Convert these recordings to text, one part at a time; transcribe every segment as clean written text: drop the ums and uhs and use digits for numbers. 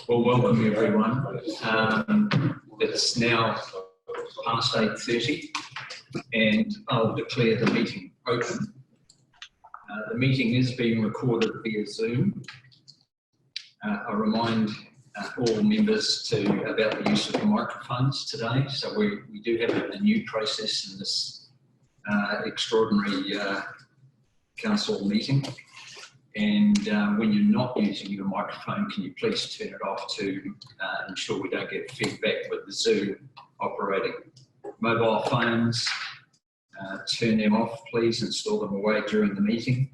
Well, welcome everyone. It's now past 8:30 and I'll declare the meeting open. The meeting is being recorded via Zoom. I remind all members about the use of the microphones today. So we do have a new process in this extraordinary council meeting. And when you're not using your microphone, can you please turn it off to ensure we don't get feedback with the Zoom operating. Mobile phones, turn them off please and store them away during the meeting.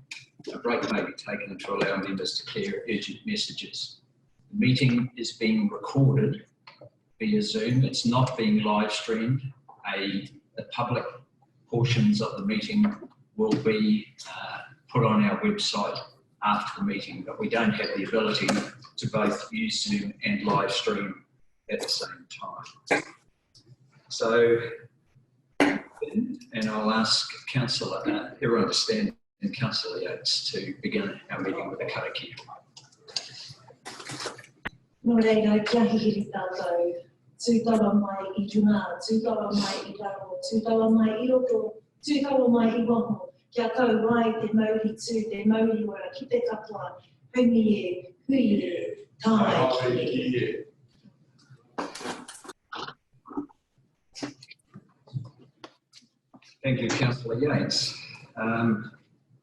A break may be taken to allow members to clear urgent messages. The meeting is being recorded via Zoom. It's not being live streamed. The public portions of the meeting will be put on our website after the meeting, but we don't have the ability to both use Zoom and live stream at the same time. So, and I'll ask Councillor, everyone to stand, and Councillor Yates to begin our meeting with a karakia. Nō reira, kia hihiri tātou, tūtawa mai I runga, tūtawa mai I raro, tūtawa mai I roto, tūtawa mai I waho, kia tau mai te mauri tū, te mauri wara, ki te katoa, haumi e, hui e, tāi ki e. Thank you, Councillor Yates.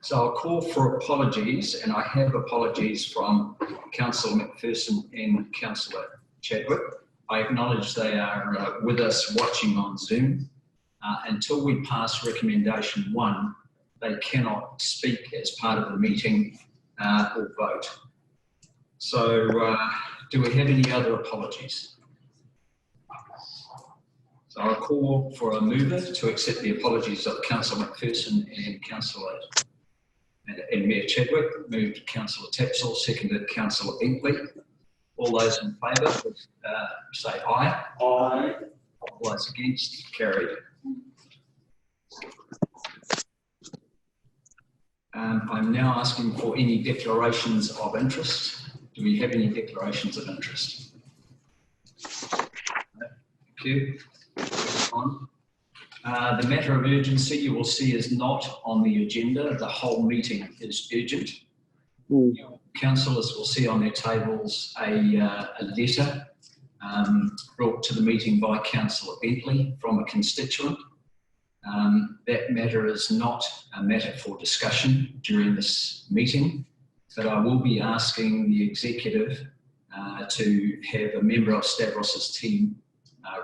So I'll call for apologies, and I have apologies from Councillor McPherson and Councillor Chadwick. I acknowledge they are with us watching on Zoom. Until we pass recommendation 1, they cannot speak as part of the meeting or vote. So do we have any other apologies? So I'll call for a mover to accept the apologies of Councillor McPherson and Councillor and Mayor Chadwick. Moved Councillor Tapsell, seconded Councillor Bentley. All those in favour, say aye. Aye. All those against, carried. I'm now asking for any declarations of interest. Do we have any declarations of interest? No. Thank you. The matter of urgency you will see is not on the agenda. The whole meeting is urgent. Councillors will see on their tables a letter brought to the meeting by Councillor Bentley from a constituent. That matter is not a matter for discussion during this meeting, but I will be asking the executive to have a member of Stavros's team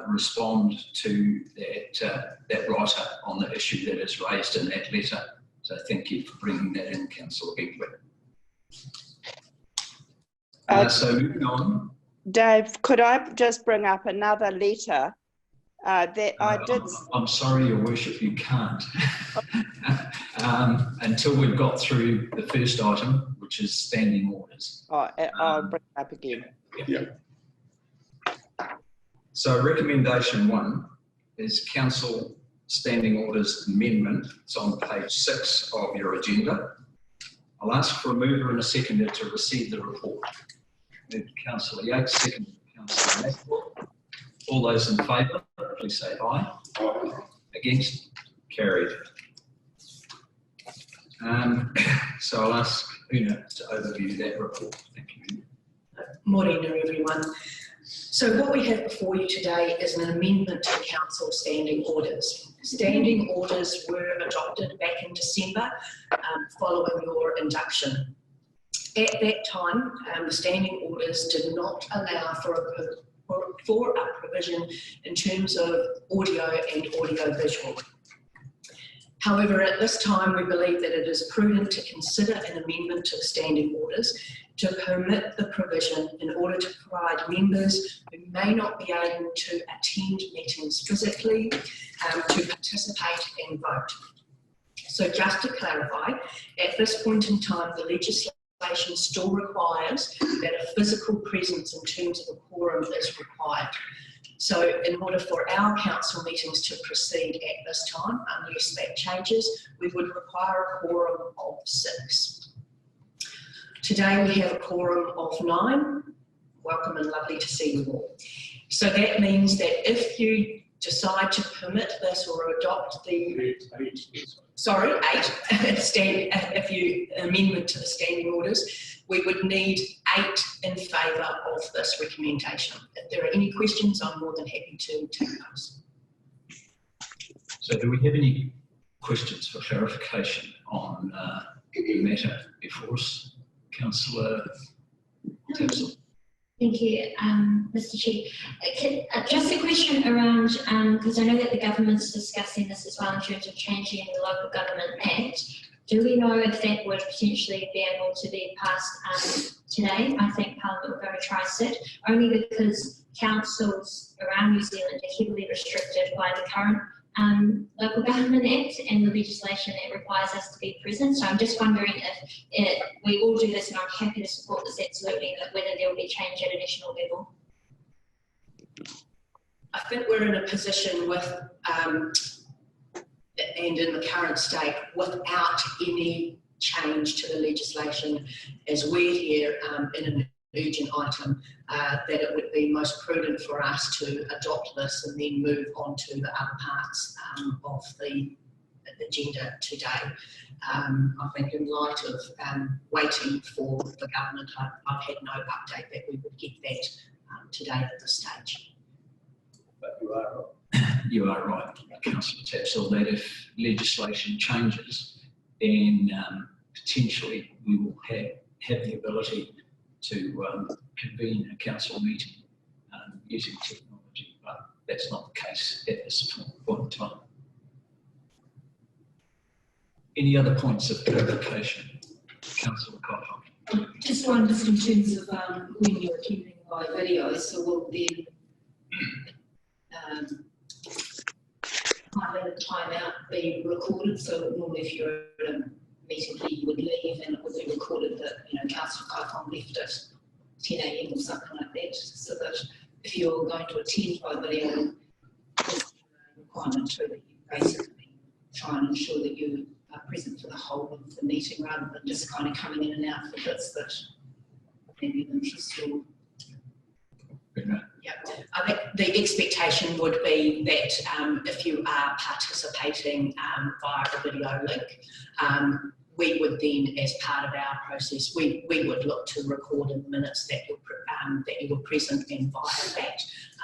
respond to that writer on the issue that is raised in that letter. So thank you for bringing that in, Councillor Bentley. So moving on. Dave, could I just bring up another letter that I did? I'm sorry, Your Worship, you can't. Until we've got through the first item, which is standing orders. I'll bring it up again. Yeah. So recommendation 1 is Council Standing Orders Amendment. It's on page 6 of your agenda. I'll ask for a mover and a seconder to receive the report. Moved Councillor Yates, seconded Councillor Maxwell. All those in favour, please say aye. Aye. Against? Carried. So I'll ask Una to overview that report. Thank you. Morena everyone. So what we have before you today is an amendment to Council Standing Orders. Standing Orders were adopted back in December following your induction. At that time, the Standing Orders did not allow for a provision in terms of audio and audio-visual. However, at this time, we believe that it is prudent to consider an amendment to the Standing Orders to permit the provision in order to provide members who may not be able to attend meetings physically to participate and vote. So just to clarify, at this point in time, the legislation still requires that a physical presence in terms of a quorum is required. So in order for our council meetings to proceed at this time, unless that changes, we would require a quorum of 6. Today we have a quorum of 9. welcome and lovely to see you all. So that means that if you decide to permit this or adopt the, sorry, 8, if you amendment to the standing orders, we would need 8 in favour of this recommendation. If there are any questions, I'm more than happy to take those. So do we have any questions for clarification on the matter before us? Councillor Tapsell. Thank you, Mr. Chief. Just a question around, because I know that the government's discussing this as well in terms of changing the Local Government Act. Do we know if that would potentially be able to be passed today? I think Parliament will go to tri-sit, only because councils around New Zealand are heavily restricted by the current Local Government Act and the legislation that requires us to be present. So I'm just wondering if we all do this, and I'm happy to support this absolutely, but whether there will be change at a national level. I think we're in a position with, and in the current state, without any change to the legislation, as we're here in an urgent item, that it would be most prudent for us to adopt this and then move on to the other parts of the agenda today. I think in light of waiting for the government, I've had no update that we would get that today at this stage. But you are right, Councillor Tapsell, that if legislation changes, then potentially we will have the ability to convene a council meeting using technology, but that's not the case at this point in time. Any other points of clarification? Councillor Cotton. Just one, just in terms of when you're attending by video, so will then time out be recorded? So normally if you're at a meeting here, you would leave and it would be recorded that, you know, Councillor Kaifong left at 10 AM or something like that, so that if you're going to attend by video, there's a requirement too that you basically try and ensure that you are present for the whole of the meeting rather than just kind of coming in and out for bits that maybe of interest or. Yeah, I think the expectation would be that if you are participating via a video link, we would then, as part of our process, we would look to record in the minutes that you were present and via that,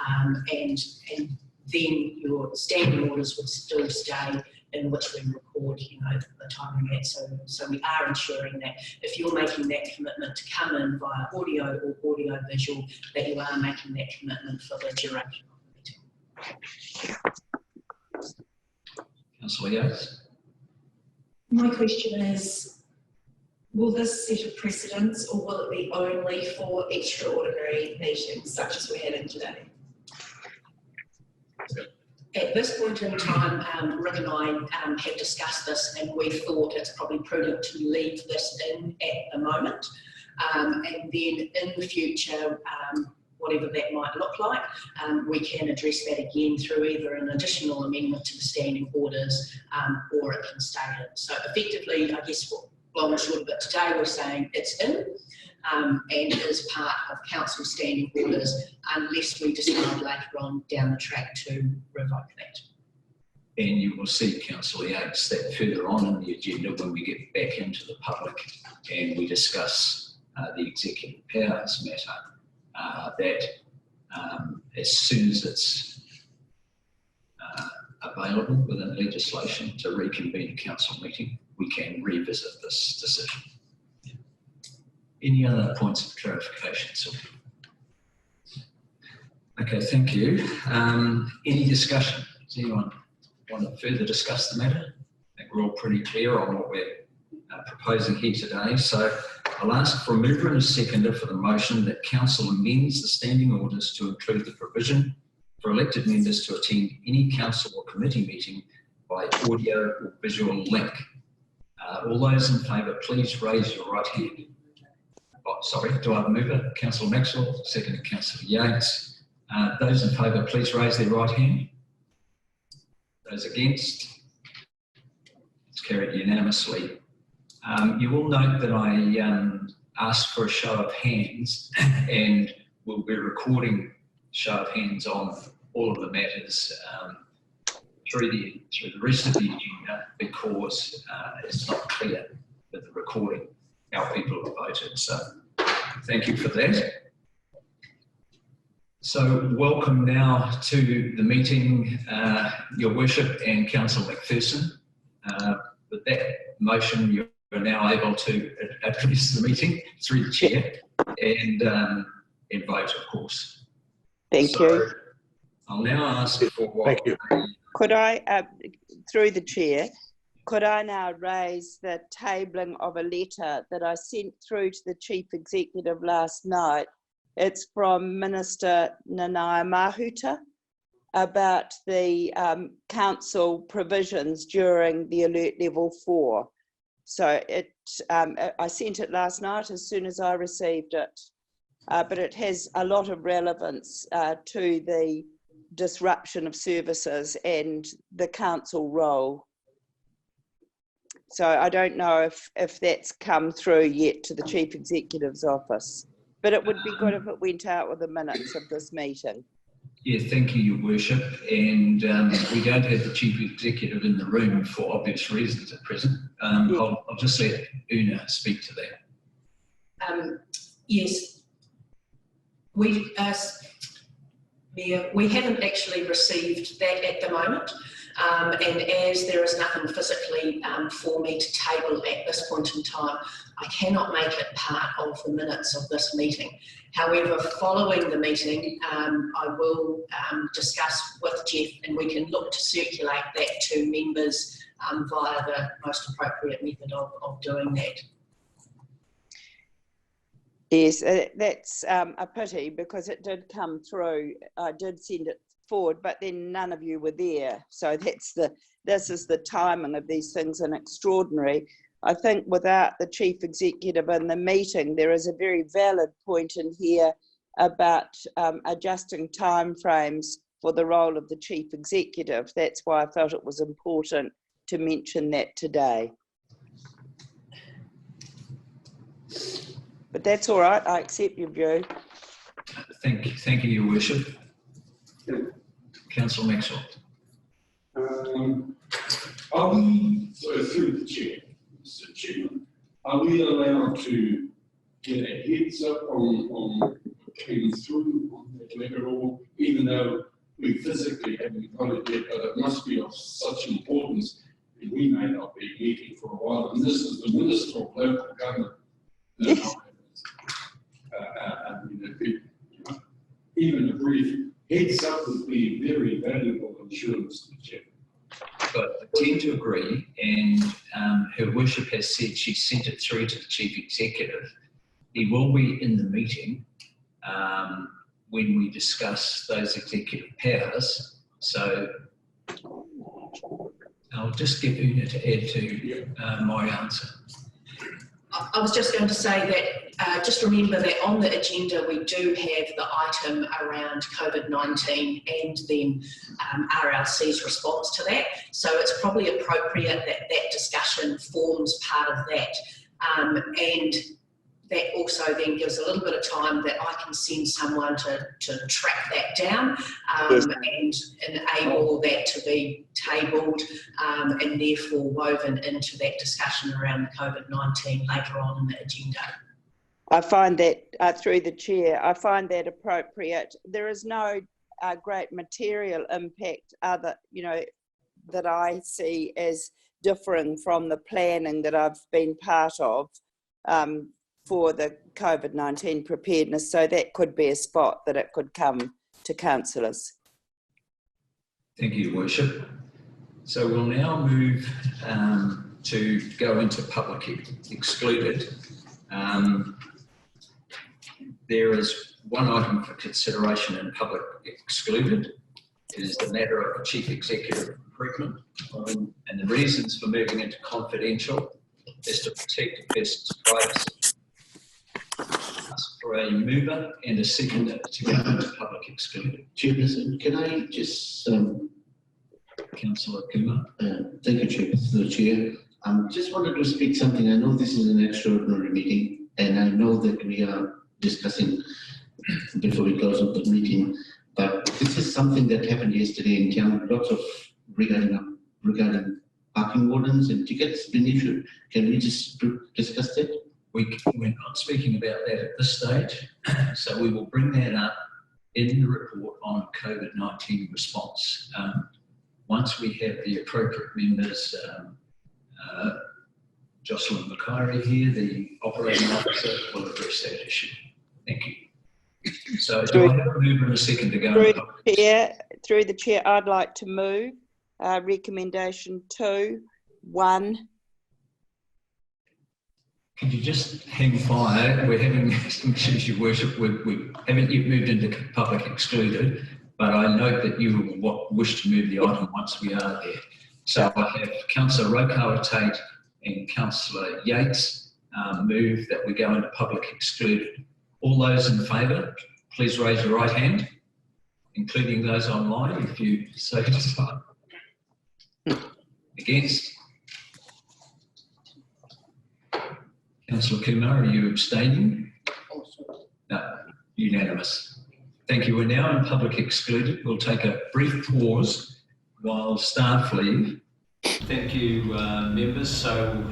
and then your standing orders would still stay, in which we record, you know, the timing at. So we are ensuring that if you're making that commitment to come in via audio or audio visual, that you are making that commitment for the duration of the meeting. Councillor Yates. My question is, will this set a precedence or will it be only for extraordinary meetings such as we're having today? At this point in time, Rick and I have discussed this, and we thought it's probably prudent to leave this in at the moment, and then in the future, whatever that might look like, we can address that again through either an additional amendment to the standing orders or it can stay in. So effectively, I guess what long and short of it today, we're saying it's in and is part of council standing orders unless we decide later on down the track to revoke that. And you will see, Councillor Yates, that further on in the agenda when we get back into the public and we discuss the executive powers matter, that as soon as it's available within legislation to reconvene a council meeting, we can revisit this decision. Any other points of clarification, Sylvia? Okay, thank you. Any discussion? Does anyone want to further discuss the matter? I think we're all pretty clear on what we're proposing here today. So I'll ask for a mover and a seconder for the motion that Council amends the standing orders to include the provision for elected members to attend any council or committee meeting by audio or visual link. All those in favour, please raise your right hand. Oh, sorry, do I have a mover? Councillor Maxwell, second Councillor Yates. Those in favour, please raise their right hand. Those against? It's carried unanimously. You will note that I asked for a show of hands, and we'll be recording show of hands on all of the matters through the rest of the agenda, because it's not clear with the recording how people have voted. So thank you for that. So welcome now to the meeting, Your Worship and Councillor McPherson. With that motion, you're now able to address the meeting through the chair and vote, of course. Thank you. I'll now ask for... Thank you. Could I, through the chair, could I now raise the tabling of a letter that I sent through to the Chief Executive last night? It's from Minister Nanaia Mahuta about the council provisions during the Alert Level 4. So I sent it last night as soon as I received it, but it has a lot of relevance to the disruption of services and the council role. So I don't know if that's come through yet to the Chief Executive's office, but it would be good if it went out with the minutes of this meeting. Yeah, thank you, Your Worship. And we don't have the Chief Executive in the room for obvious reasons at present. I'll just let Una speak to that. Yes, Mayor, we haven't actually received that at the moment, and as there is nothing physically for me to table at this point in time, I cannot make it part of the minutes of this meeting. However, following the meeting, I will discuss with Jeff, and we can look to circulate that to members via the most appropriate method of doing that. Yes, that's a pity, because it did come through. I did send it forward, but then none of you were there. So this is the timing of these things, and extraordinary. I think without the Chief Executive in the meeting, there is a very valid point in here about adjusting timeframes for the role of the Chief Executive. That's why I felt it was important to mention that today. But that's all right, I accept your view. Thank you, Your Worship. Councillor Maxwell. Are we, through the chair, Mr. Chairman, are we allowed to get a heads up on what came through on that letter, or even though we physically haven't got it yet, but it must be of such importance, and we may not be meeting for a while, and this is the Minister of Local Government. Yes. Even a brief heads up would be very valuable, I'm sure, Mr. Chair. But I tend to agree, and Her Worship has said she sent it through to the Chief Executive. He will be in the meeting when we discuss those executive powers. So I'll just get Una to add to my answer. I was just going to say that just remember that on the agenda we do have the item around COVID-19 and then RLC's response to that. So it's probably appropriate that that discussion forms part of that. And that also then gives a little bit of time that I can send someone to track that down and enable that to be tabled and therefore woven into that discussion around the COVID-19 later on in the agenda. I find that, through the chair, I find that appropriate. There is no great material impact that I see as differing from the planning that I've been part of for the COVID-19 preparedness, so that could be a spot that it could come to councillors. Thank you, Your Worship. So we'll now move to go into public excluded. There is one item for consideration in public excluded. It is the matter of a Chief Executive recruitment, and the reasons for moving into confidential is to protect the person's privacy. For a mover and a seconder to go into public excluded. Chairperson, can I just... Councillor Kuma. Thank you, Chair. Just wanted to speak something. I know this is an extraordinary meeting, and I know that we are discussing before we close up the meeting. But this is something that happened yesterday in town. Lots of regarding parking wardens and tickets been issued. Can we just discuss that? We're not speaking about that at this stage, so we will bring that up in the report on COVID-19 response. Once we have the appropriate members, Jocelyn McCarry here, the operating officer, will address that issue. Thank you. So do I have a mover and a second to go? Through the chair, I'd like to move recommendation 2.1. Could you just hang fire? We're having some issues, Your Worship. We haven't yet moved into public excluded, but I note that you wish to move the item once we are there. So I have Councillor Rotorua Tate and Councillor Yates move that we go into public excluded. All those in favour, please raise your right hand, including those online, if you so decide. Against? Councillor Kumar, are you abstaining? No, unanimous. Thank you. We're now in public excluded. We'll take a brief pause while staff leave. Thank you, members. So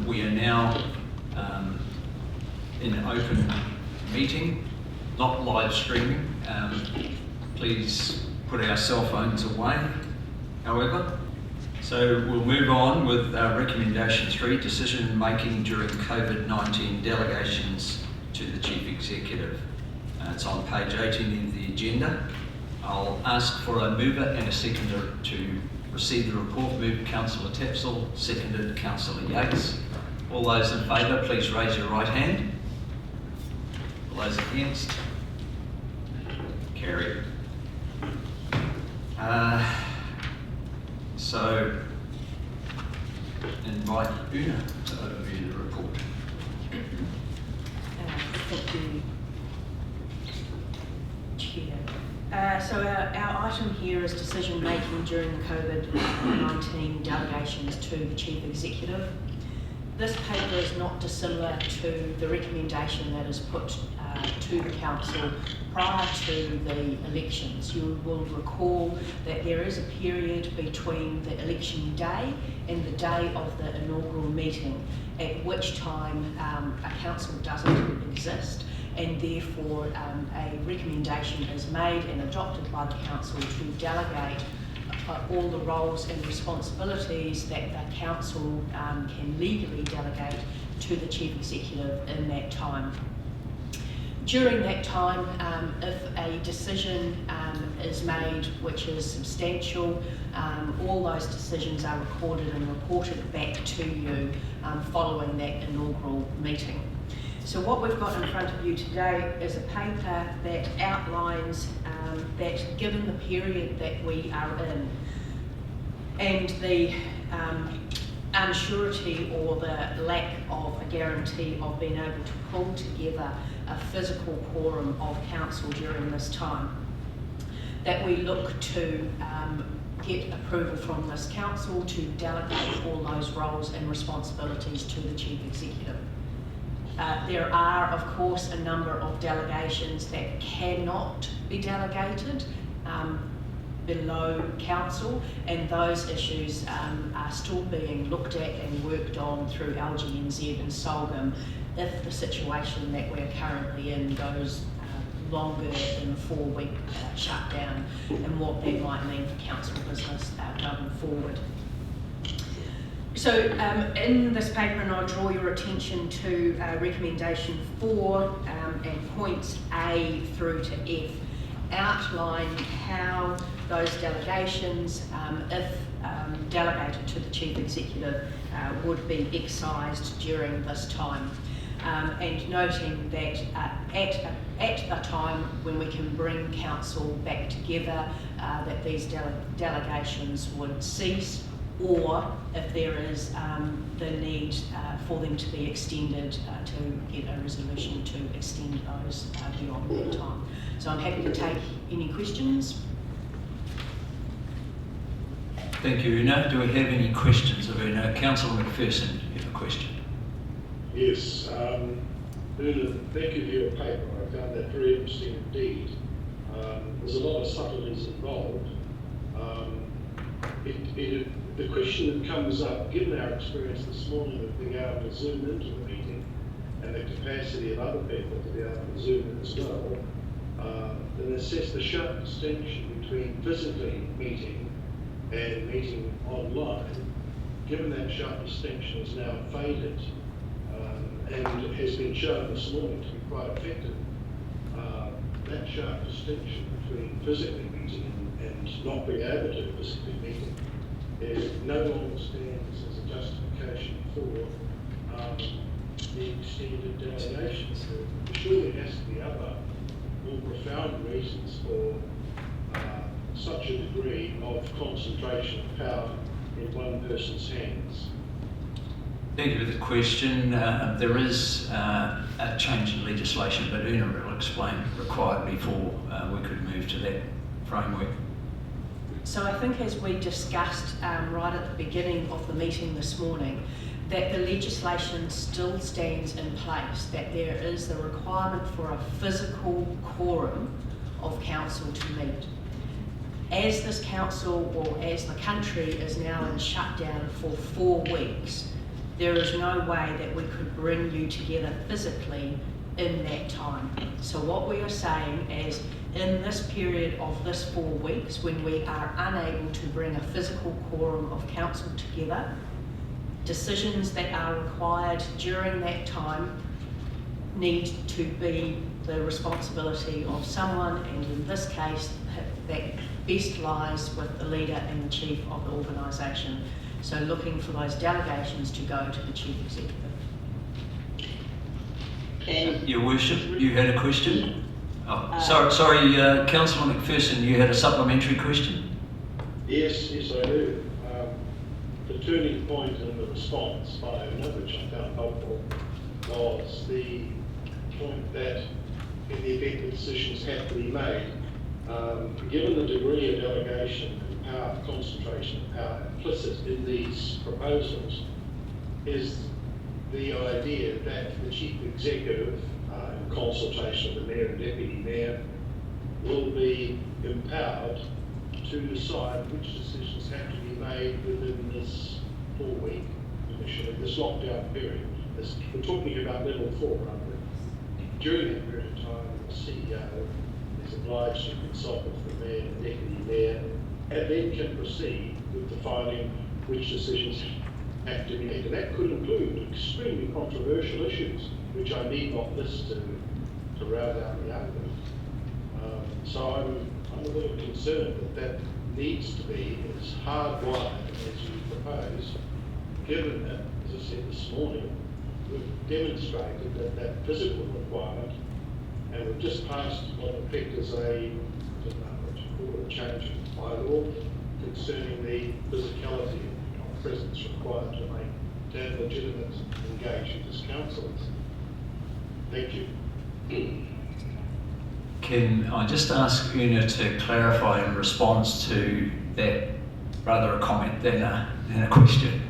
we are now in an open meeting, not live streaming. Please put our cell phones away, however. So we'll move on with recommendation 3, decision making during COVID-19 delegations to the Chief Executive. It's on page 18 of the agenda. I'll ask for a mover and a seconder to receive the report. Moved Councillor Tapsell, seconded Councillor Yates. All those in favour, please raise your right hand. All those against? Carried. So, invite Una to overview the report. Thank you, Chair. So our item here is decision making during the COVID-19 delegations to the Chief Executive. This paper is not dissimilar to the recommendation that is put to the Council prior to the elections. You will recall that there is a period between the election day and the day of the inaugural meeting, at which time a council doesn't exist, and therefore a recommendation is made and adopted by the council to delegate all the roles and responsibilities that the council can legally delegate to the Chief Executive in that time. During that time, if a decision is made which is substantial, all those decisions are recorded and reported back to you following that inaugural meeting. So what we've got in front of you today is a paper that outlines that given the period that we are in and the unsurety or the lack of a guarantee of being able to pull together a physical quorum of council during this time, that we look to get approval from this council to delegate all those roles and responsibilities to the Chief Executive. There are, of course, a number of delegations that cannot be delegated below council, and those issues are still being looked at and worked on through LGNZ and SOLGM if the situation that we're currently in goes longer than a 4-week shutdown, and what that might mean for council business going forward. So in this paper, and I'll draw your attention to recommendation 4 and points A through to F, outline how those delegations, if delegated to the Chief Executive, would be excised during this time. And noting that at the time when we can bring council back together, that these delegations would cease, or if there is the need for them to be extended to get a resolution to extend those beyond that time. So I'm happy to take any questions. Thank you, Una. Do we have any questions of Una? Councillor McPherson, you have a question. Yes, Una, thank you for your paper. found that very interesting indeed. There's a lot of subtleties involved. The question that comes up, given our experience this morning of being able to zoom into the meeting and the capacity of other people to be able to zoom in as well, the sharp distinction between physically meeting and meeting online, given that sharp distinction is now faded and has been shown this morning to be quite effective, that sharp distinction between physically meeting and not being able to physically meeting is no longer stands as a justification for the extended delegation. There surely has to be other more profound reasons for such a degree of concentration of power in one person's hands. Thank you for the question. There is a change in legislation, but Una will explain required before we could move to that framework. So I think as we discussed right at the beginning of the meeting this morning, that the legislation still stands in place, that there is the requirement for a physical quorum of council to meet. As this council, or as the country is now in shutdown for 4 weeks, there is no way that we could bring you together physically in that time. So what we are saying is, in this period of this 4 weeks, when we are unable to bring a physical quorum of council together, decisions that are required during that time need to be the responsibility of someone, and in this case, that best lies with the leader and the chief of the organisation. So looking for those delegations to go to the chief executive. Your Worship, you had a question? Sorry, Councillor McPherson, you had a supplementary question? Yes, I do. The turning point in the response by Una, which I found helpful, was the point that in the event that decisions have to be made, given the degree of delegation and power, concentration of power implicit in these proposals, is the idea that the chief executive, in consultation with the mayor and deputy mayor, will be empowered to decide which decisions have to be made within this 4-week, initially, this lockdown period. We're talking about level 4, aren't we? During that period of time, the CEO is obliged to consult with the mayor and deputy mayor, and then can proceed with defining which decisions have to be made. And that could include extremely controversial issues, which I need not list to round out the argument. So I'm a little concerned that needs to be as hardwired as you propose, given that, as I said this morning, we've demonstrated that physical requirement, and we've just passed what in effect is I don't know what you call it, a change in bylaw concerning the physicality of presence required to have legitimate engagement as council. Thank you. Can I just ask Una to clarify in response to that, rather a comment than a question?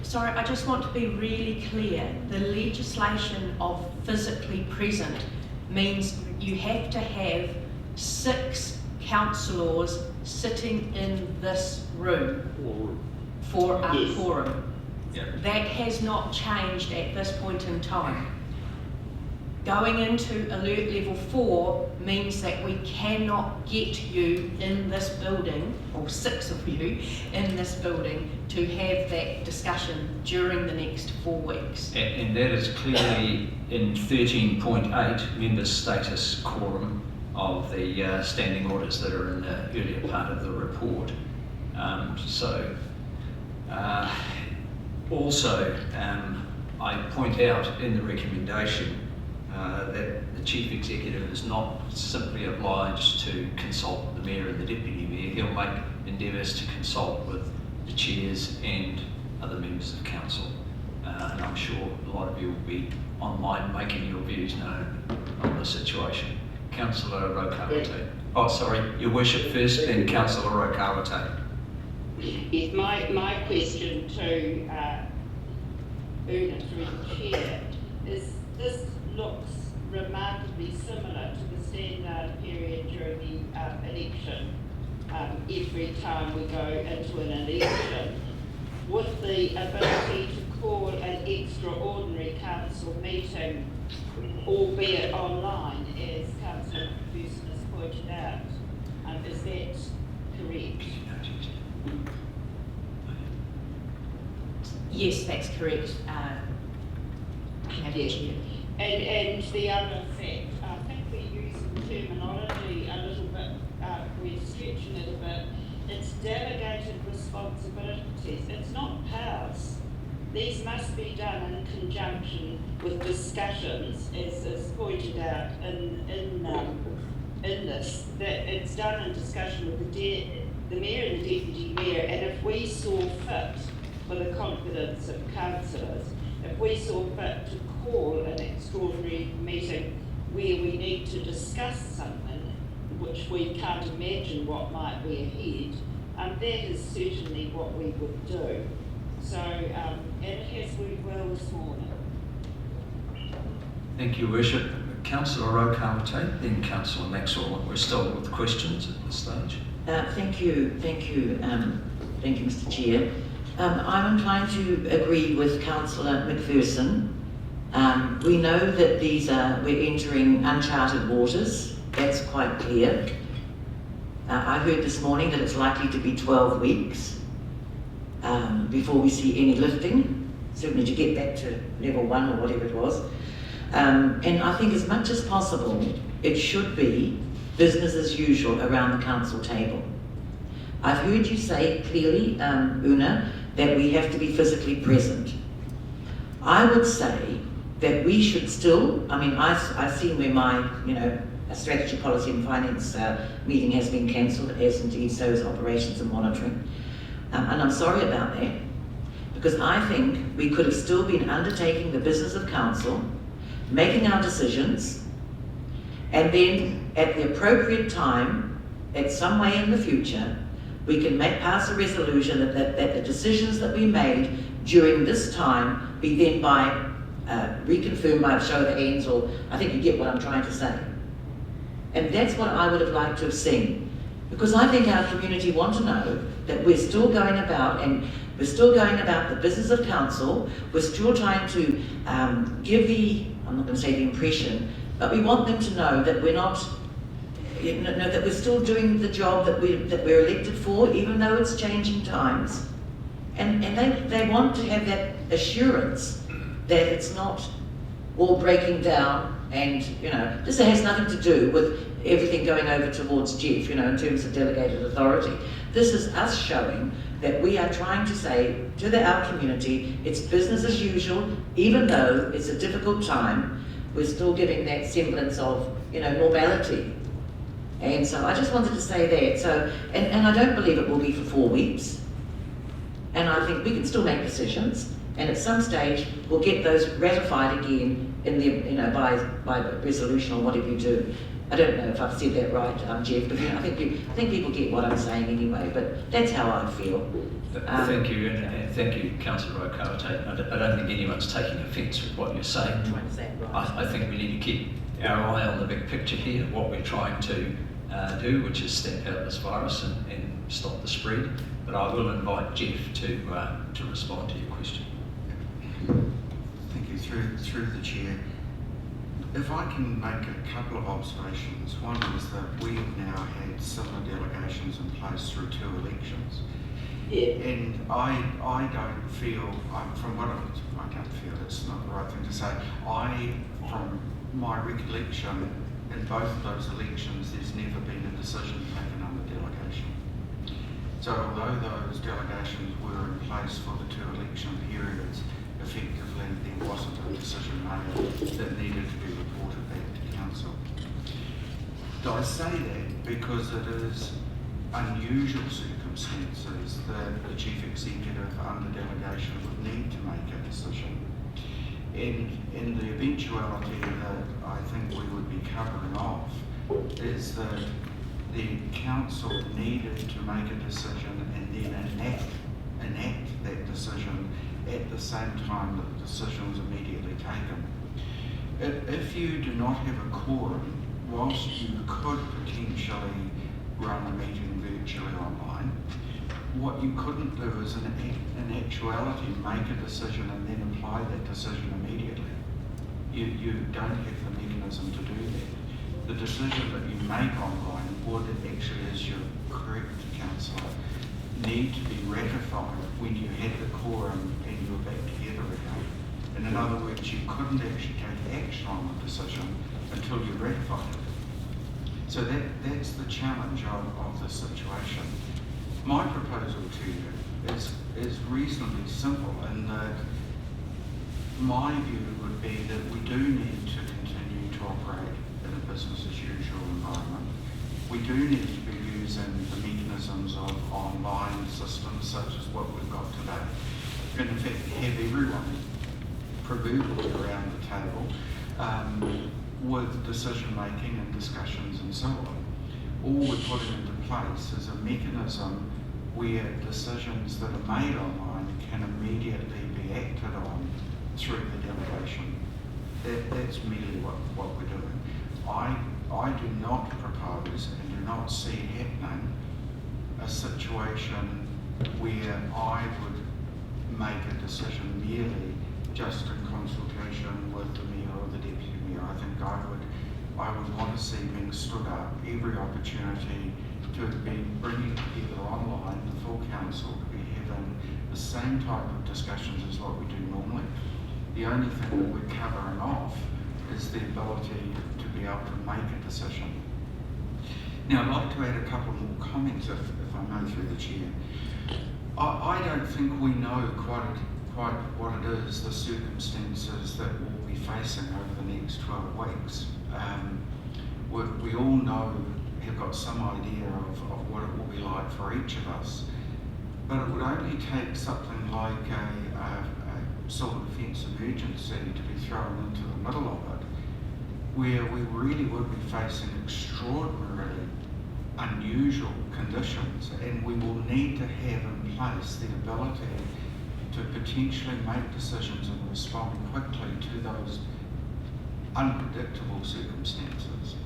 Sorry, I just want to be really clear. The legislation of physically present means you have to have 6 councillors sitting in this room for a quorum. Yeah. That has not changed at this point in time. Going into alert level 4 means that we cannot get you in this building, or 6 of you in this building, to have that discussion during the next 4 weeks. And that is clearly in 13.8 members status quorum of the standing orders that are in the earlier part of the report. Also, I point out in the recommendation that the chief executive is not simply obliged to consult with the mayor and the deputy mayor. He'll make endeavours to consult with the chairs and other members of council. And I'm sure a lot of you will be online making your views known on the situation. Councillor Rokawate. Oh, sorry, Your Worship first, then Councillor Rokawate. Yes, my question to Una through the chair is, this looks remarkably similar to the stand-down period during the election. Every time we go into an election, with the ability to call an extraordinary council meeting, albeit online, as Councillor McPherson has pointed out. Is that correct? Yes, that's correct. And the other fact, I think we're using terminology a little bit, we're stretching it a bit. It's delegated responsibilities. It's not powers. These must be done in conjunction with discussions, as pointed out in this, that it's done in discussion with the mayor and the deputy mayor. And if we saw fit, for the confidence of councillors, if we saw fit to call an extraordinary meeting where we need to discuss something which we can't imagine what might be ahead, that is certainly what we would do. So, and it has worked well this morning. Thank you, Worship. Councillor Rotorua, then Councillor Maxwell. We're still with questions at this stage. Thank you, Mr. Chair. I'm inclined to agree with Councillor McPherson. We know that we're entering uncharted waters. That's quite clear. I heard this morning that it's likely to be 12 weeks before we see any lifting, certainly to get back to level 1 or whatever it was. And I think as much as possible, it should be business as usual around the council table. I've heard you say clearly, Una, that we have to be physically present. I would say that we should still, I've seen where my, a strategy, policy and finance meeting has been cancelled, as indeed so is operations and monitoring. And I'm sorry about that, because I think we could have still been undertaking the business of council, making our decisions, and then at the appropriate time, at some way in the future, we can pass a resolution that the decisions that we made during this time be then reconfirmed by a show of hands, or I think you get what I'm trying to say. And that's what I would have liked to have seen, because I think our community want to know that we're still going about, and we're still going about the business of council. We're still trying to give I'm not going to say the impression, but we want them to know that we're not, that we're still doing the job that we're elected for, even though it's changing times. And they want to have that assurance that it's not all breaking down, and this has nothing to do with everything going over towards Jeff, in terms of delegated authority. This is us showing that we are trying to say to our community, it's business as usual, even though it's a difficult time, we're still giving that semblance of, normality. And so I just wanted to say that. So, and I don't believe it will be for 4 weeks. And I think we can still make decisions, and at some stage we'll get those ratified again in the, by resolution or whatever you do. I don't know if I've said that right, Jeff, but I think people get what I'm saying anyway, but that's how I feel. Thank you, and thank you, Councillor Rotorua. I don't think anyone's taking offence with what you're saying. I think we need to keep our eye on the big picture here, what we're trying to do, which is stamp out this virus and stop the spread. But I will invite Jeff to respond to your question. Thank you. Through the chair. If I can make a couple of observations. One is that we have now had similar delegations in place through 2 elections. Yeah. And I don't feel, I don't feel it's not the right thing to say. From my recollection, in both of those elections, there's never been a decision taken under delegation. So although those delegations were in place for the 2 election periods, effectively there wasn't a decision made that needed to be reported back to council. I say that because it is unusual circumstances that the chief executive under delegation would need to make a decision. And in the eventuality that I think we would be covering off is that the council needed to make a decision and then enact that decision at the same time that the decision was immediately taken. if you do not have a quorum, whilst you could potentially run a meeting virtually online, what you couldn't do is in actuality make a decision and then apply that decision immediately. You don't have the mechanism to do that. The decision that you make online would actually, as you're correct, Councillor, need to be ratified when you had the quorum and you were back together again. And in other words, you couldn't actually take action on the decision until you ratified it. So that's the challenge of the situation. My proposal to you is reasonably simple in that my view would be that we do need to continue to operate in a business as usual environment. We do need to be using the mechanisms of online systems such as what we've got today. And in fact, have everyone proverbially around the table with decision making and discussions and so on. All we're putting into place is a mechanism where decisions that are made online can immediately be acted on through the delegation. That's merely what we're doing. I do not propose and do not see happening a situation where I would make a decision merely just in consultation with the Mayor or the Deputy Mayor. I think I would want to see being stood up every opportunity to be bringing together online the full council to be having the same type of discussions as what we do normally. The only thing that we're covering off is the ability to be able to make a decision. Now, I'd like to add a couple more comments, if I may, through the chair. I don't think we know quite what it is, the circumstances that we'll be facing over the next 12 weeks. We all know, have got some idea of what it will be like for each of us, but it would only take something like a civil defence emergency to be thrown into the middle of it, where we really would be facing extraordinarily unusual conditions, and we will need to have in place the ability to potentially make decisions and respond quickly to those unpredictable circumstances.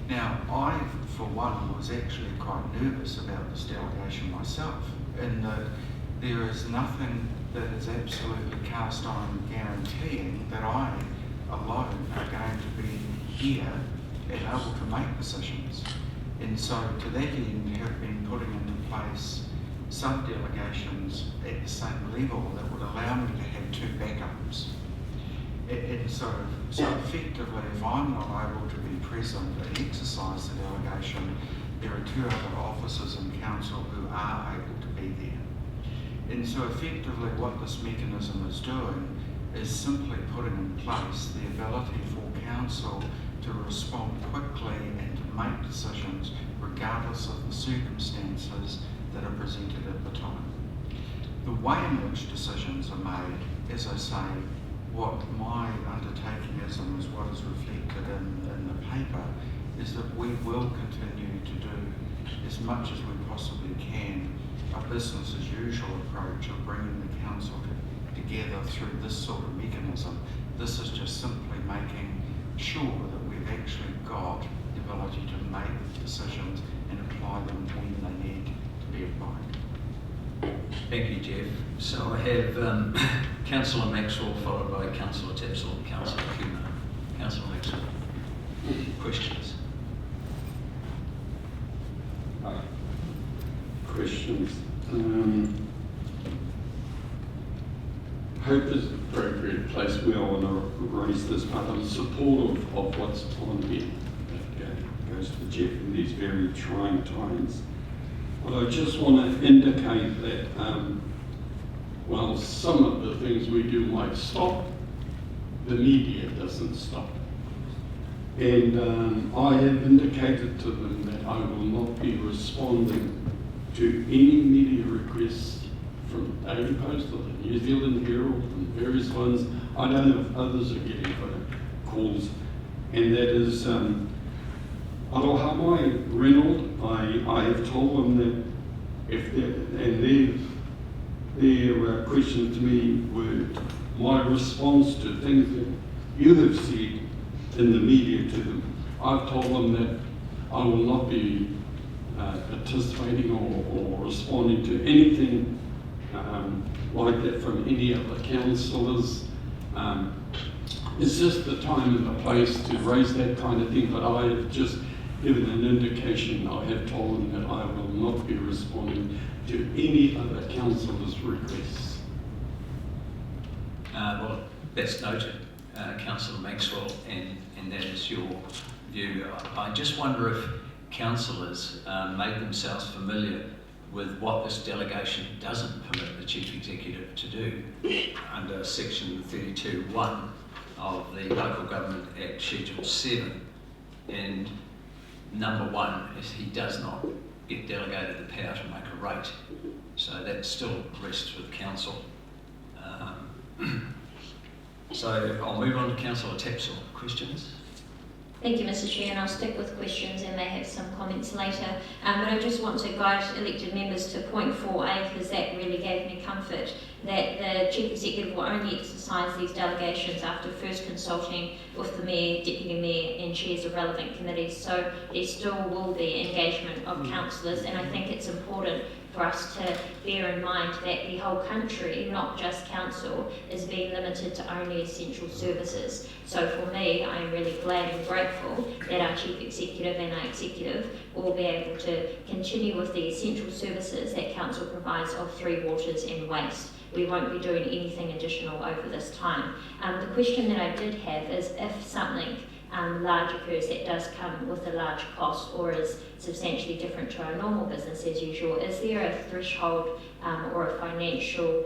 Now, I, for one, was actually quite nervous about this delegation myself, in that there is nothing that is absolutely cast iron guaranteeing that I alone are going to be here and able to make decisions. And so to that end have been putting into place sub-delegations at the same level that would allow me to have two backups. And so effectively, if I'm not able to be present and exercise the delegation, there are two other officers in council who are able to be there. And so effectively what this mechanism is doing is simply putting in place the ability for council to respond quickly and to make decisions regardless of the circumstances that are presented at the time. The way in which decisions are made, as I say, what my undertaking is and is what is reflected in the paper, is that we will continue to do as much as we possibly can a business as usual approach of bringing the council together through this sort of mechanism. This is just simply making sure that we've actually got the ability to make decisions and apply them when they need to be applied. Thank you, Jeff. So I have Councillor Maxwell followed by Councillor Tapsell and Councillor Kumar. Councillor Maxwell, questions? Questions. Hope is an appropriate place where I want to raise this, but I'm supportive of what's on here. That goes to Jeff in these very trying times. But I just want to indicate that while some of the things we do might stop, the media doesn't stop. And I have indicated to them that I will not be responding to any media requests from the Daily Post or the New Zealand Herald and various ones. I don't know if others are getting calls, and that is Arohamai Reynolds. I have told them that if their questions to me were my response to things that you have said in the media to them. I've told them that I will not be participating or responding to anything like that from any other councillors. It's just the time and the place to raise that kind of thing, but I have just given an indication. I have told them that I will not be responding to any other councillors' requests. Well, that's noted, Councillor Maxwell, and that is your view. I just wonder if councillors made themselves familiar with what this delegation doesn't permit the Chief Executive to do under section 32(1) of the Local Government Act Schedule 7. And number 1 is he does not get delegated the power to make a rate. So that still rests with council. So I'll move on to Councillor Tapsell. Questions? Thank you, Mr. Chair, and I'll stick with questions and may have some comments later. But I just want to guide elected members to point 4A, because that really gave me comfort that the Chief Executive will only exercise these delegations after first consulting with the Mayor, Deputy Mayor and chairs of relevant committees. So there still will be engagement of councillors, and I think it's important for us to bear in mind that the whole country, not just council, is being limited to only essential services. So for me, I am really glad and grateful that our Chief Executive and our Executive will be able to continue with the essential services that council provides of 3 waters and waste. We won't be doing anything additional over this time. The question that I did have is if something large occurs that does come with a large cost or is substantially different to our normal business as usual, is there a threshold or a financial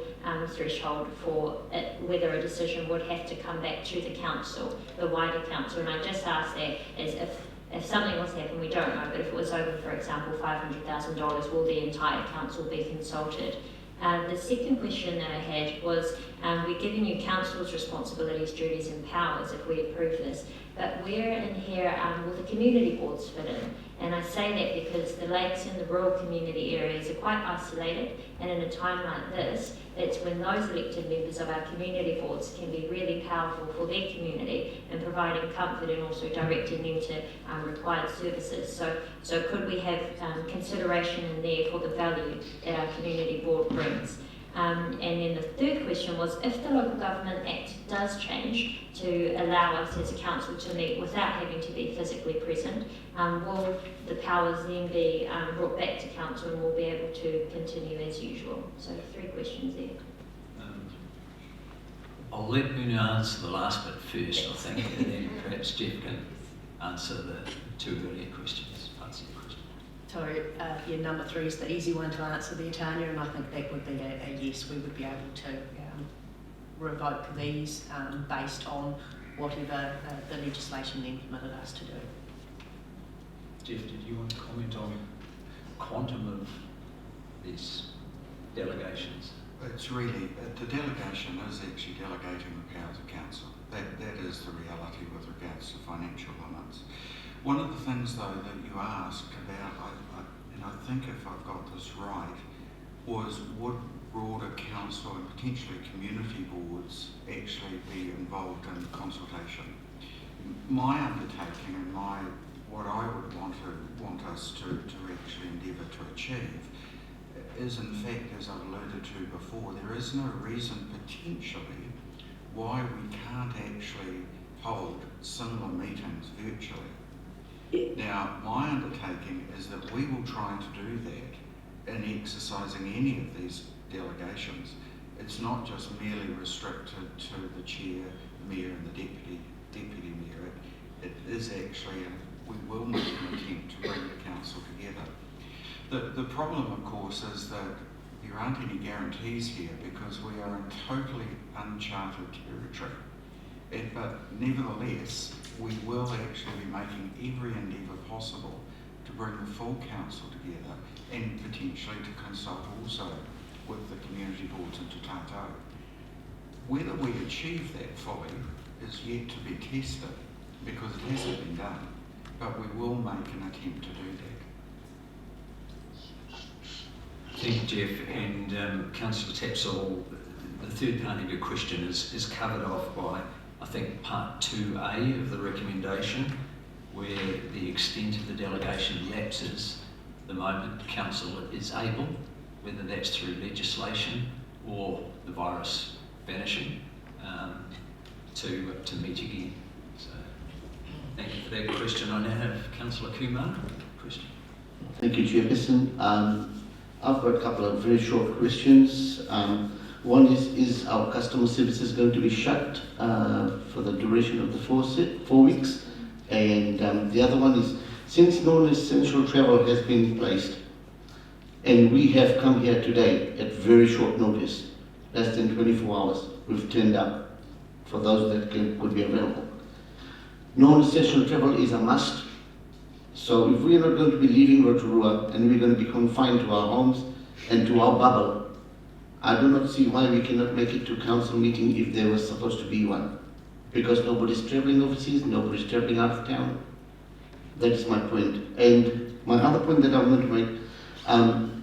threshold for it, whether a decision would have to come back to the council, the wider council? And I just ask that as if something was to happen, we don't know, but if it was over, for example, $500,000, will the entire council be consulted? The second question that I had was, we're giving you council's responsibilities, duties and powers if we approve this, but where in here will the community boards fit in? And I say that because the lakes and the rural community areas are quite isolated, and in a time like this, it's when those elected members of our community boards can be really powerful for their community and providing comfort and also directing them to required services. So could we have consideration in there for the value that our community board brings? And then the third question was, if the Local Government Act does change to allow us as a council to meet without having to be physically present, will the powers then be brought back to council and we'll be able to continue as usual? So 3 questions there. I'll let Una answer the last bit first, I think, and then perhaps Jeff can answer the 2 earlier questions. So yeah, number 3 is the easy one to answer there, Tanya, and I think that would be a yes. We would be able to revoke these based on whatever the legislation then permitted us to do. Jeff, did you want to comment on quantum of these delegations? It's really, the delegation is actually delegating the powers of council. That is the reality with regards to financial limits. One of the things, though, that you asked about, and I think if I've got this right, was would broader council and potentially community boards actually be involved in consultation? My undertaking and what I would want us to actually endeavour to achieve is, in fact, as I've alluded to before, there is no reason potentially why we can't actually hold similar meetings virtually. Now, my undertaking is that we will try to do that in exercising any of these delegations. It's not just merely restricted to the chair, mayor and the deputy mayor. It is actually, we will make an attempt to bring the council together. The problem, of course, is that there aren't any guarantees here because we are in totally uncharted territory. But nevertheless, we will actually be making every endeavour possible to bring the full council together and potentially to consult also with the community boards in Te Tātou. Whether we achieve that fully is yet to be tested because it hasn't been done, but we will make an attempt to do that. Thank you, Jeff. And Councillor Tapsell, the third part of your question is covered off by I think part 2A of the recommendation, where the extent of the delegation lapses the moment the council is able, whether that's through legislation or the virus vanishing, to meet again. So, thank you for that question. I now have Councillor Kumar. Question. Thank you, Chairperson. I've got a couple of very short questions. One is our customer services going to be shut for the duration of the 4 weeks? And the other one is, since non-essential travel has been placed, and we have come here today at very short notice, less than 24 hours, we've turned up for those that could be available. Non-essential travel is a must. So if we are not going to be leaving Rotorua and we're going to be confined to our homes and to our bubble, I do not see why we cannot make it to council meeting if there was supposed to be one. Because nobody's travelling overseas, nobody's travelling out of town. That is my point. And my other point that I want to make,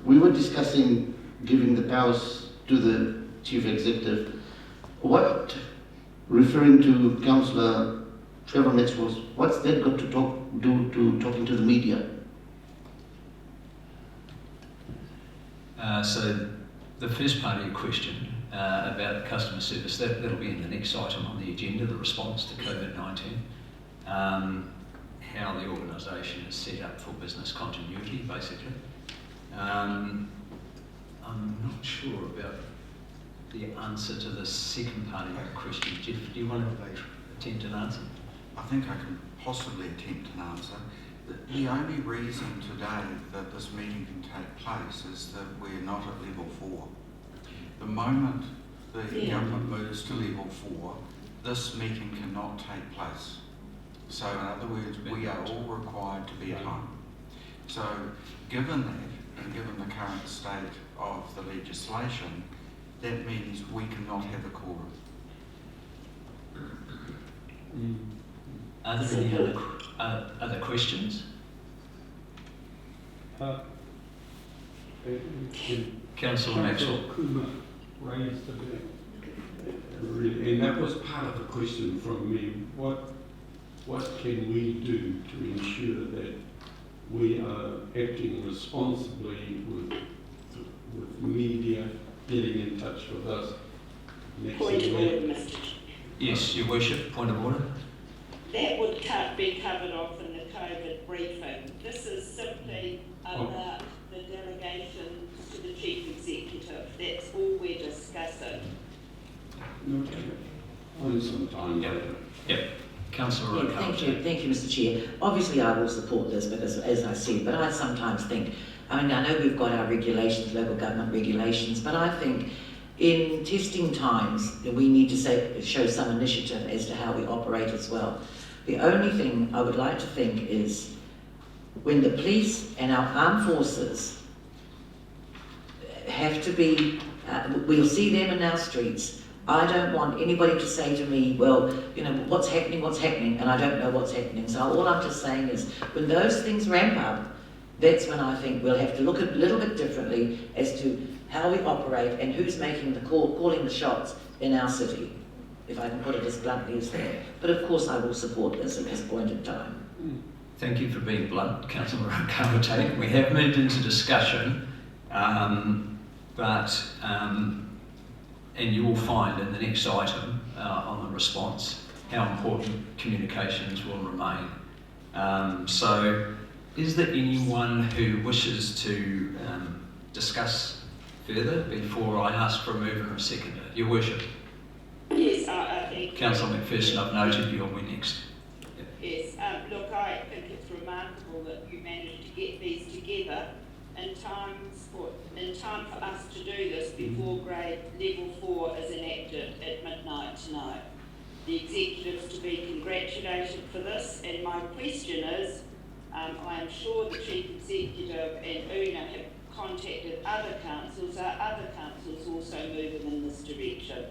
we were discussing giving the powers to the Chief Executive. What, referring to Councillor Trevor Maxwell's, what's that got to do to talking to the media? So the first part of your question about customer service, that'll be in the next item on the agenda, the response to COVID-19, how the organisation is set up for business continuity, basically. I'm not sure about the answer to the second part of your question. Jeff, do you want to attempt an answer? I think I can possibly attempt an answer. The only reason today that this meeting can take place is that we're not at level 4. The moment the government moves to level 4, this meeting cannot take place. So in other words, we are all required to be at home. So given that, and given the current state of the legislation, that means we cannot have a quorum. Are there any other questions? Councillor Maxwell. Kumar raised about, and that was part of the question from me. What can we do to ensure that we are acting responsibly with media getting in touch with us? Point of order, Mr. Chair. Yes, Your Worship, point of order. That would be covered off in the COVID briefing. This is simply about the delegation to the Chief Executive. That's all we're discussing. Okay. On some time later. Yep. Councillor Rotorua. Thank you, Mr. Chair. Obviously, I will support this because, as I said, but I sometimes think, I mean, I know we've got our regulations, local government regulations, but I think in testing times, we need to show some initiative as to how we operate as well. The only thing I would like to think is when the police and our armed forces have to be, we'll see them in our streets. I don't want anybody to say to me, well, you know, what's happening, and I don't know what's happening. So all I'm just saying is when those things ramp up, that's when I think we'll have to look at a little bit differently as to how we operate and who's making the calling the shots in our city, if I can put it as bluntly as that. But of course I will support this at this point in time. Thank you for being blunt, Councillor Rotorua. We have moved into discussion, and you will find in the next item on the response how important communications will remain. So is there anyone who wishes to discuss further before I ask for a mover and a seconder? Your Worship. Yes, I think... Councillor McPherson, I've noted you'll be next. Yep. Yes, look, I think it's remarkable that you managed to get these together in time for us to do this before grade level 4 is enacted at midnight tonight. The executives to be congratulated for this, and my question is, I am sure the Chief Executive and UNA have contacted other councils. Are other councils also moving in this direction?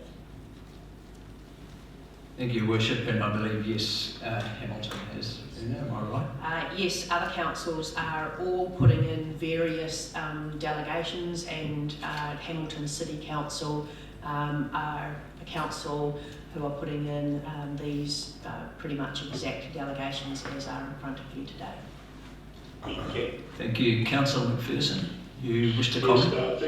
Thank you, Worship, and I believe, yes, Hamilton has. Am I right? Yes, other councils are all putting in various delegations, and Hamilton City Council are a council who are putting in these pretty much exact delegations as are in front of you today. Thank you. Councillor McPherson, you wish to comment? Yes,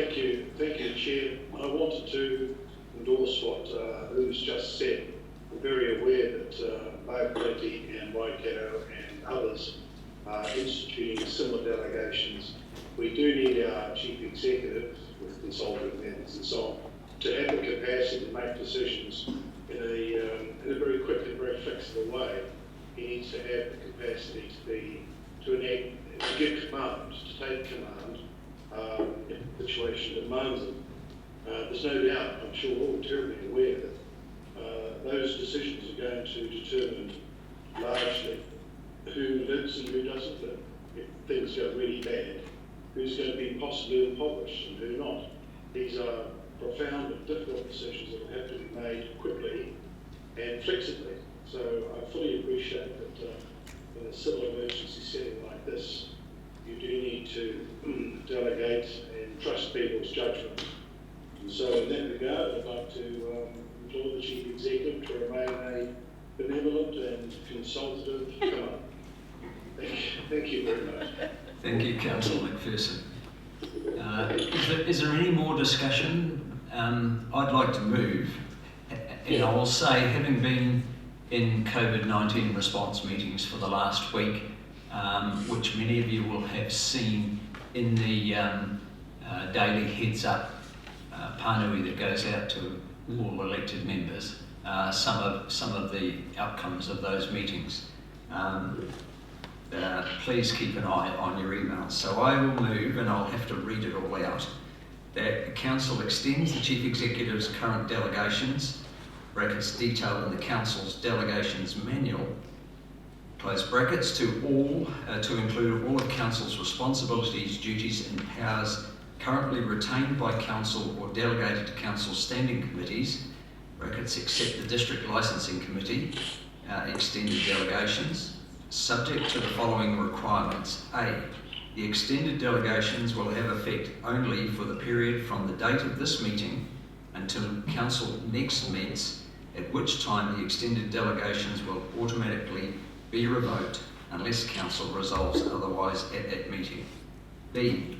thank you, Chair. I wanted to endorse what who's just said. I'm very aware that Maupiti and Waikato and others are instituting similar delegations. We do need our chief executive with consultative members and so on to have the capacity to make decisions in a very quick and very flexible way. He needs to have the capacity to enact, to give command, to take command if the situation demands it. There's no doubt, I'm sure we're all terribly aware that those decisions are going to determine largely who lives and who doesn't live. If things go really bad, who's going to be possibly impoverished and who not. These are profound and difficult decisions that will have to be made quickly and flexibly. So I fully appreciate that in a civil emergency setting like this, you do need to delegate and trust people's judgment. And so in that regard, I'd like to implore the Chief Executive to remain a benevolent and consultative command. Thank you very much. Thank you, Councillor McPherson. Is there any more discussion? I'd like to move, and I will say, having been in COVID-19 response meetings for the last week, which many of you will have seen in the daily heads up pānui that goes out to all elected members, some of the outcomes of those meetings. Please keep an eye on your emails. So I will move, and I'll have to read it all out, that the Council extends the Chief Executive's current delegations, brackets detailed in the Council's delegations manual, close brackets, to include all of Council's responsibilities, duties and powers currently retained by Council or delegated to Council standing committees, brackets except the District Licensing Committee, extended delegations, subject to the following requirements. A, the extended delegations will have effect only for the period from the date of this meeting until Council next meets, at which time the extended delegations will automatically be revoked unless Council resolves otherwise at that meeting. B,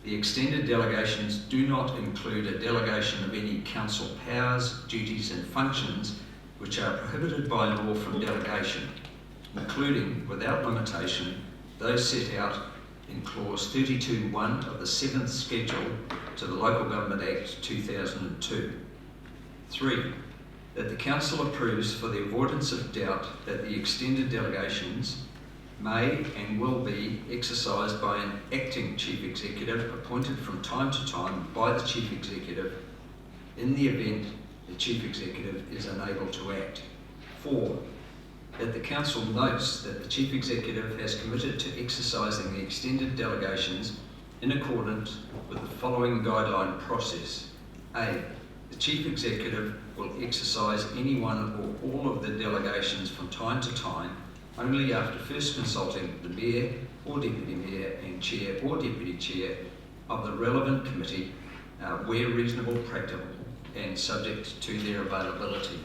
the extended delegations do not include a delegation of any Council powers, duties and functions which are prohibited by law from delegation, including, without limitation, those set out in Clause 32(1) of the 7th Schedule to the Local Government Act 2002. 3. That the Council approves, for the avoidance of doubt, that the extended delegations may and will be exercised by an acting Chief Executive appointed from time to time by the Chief Executive in the event the Chief Executive is unable to act. 4. That the Council notes that the Chief Executive has committed to exercising the extended delegations in accordance with the following guideline process. A, the Chief Executive will exercise any one or all of the delegations from time to time only after first consulting the Mayor or Deputy Mayor and Chair or Deputy Chair of the relevant committee where reasonable, practical and subject to their availability.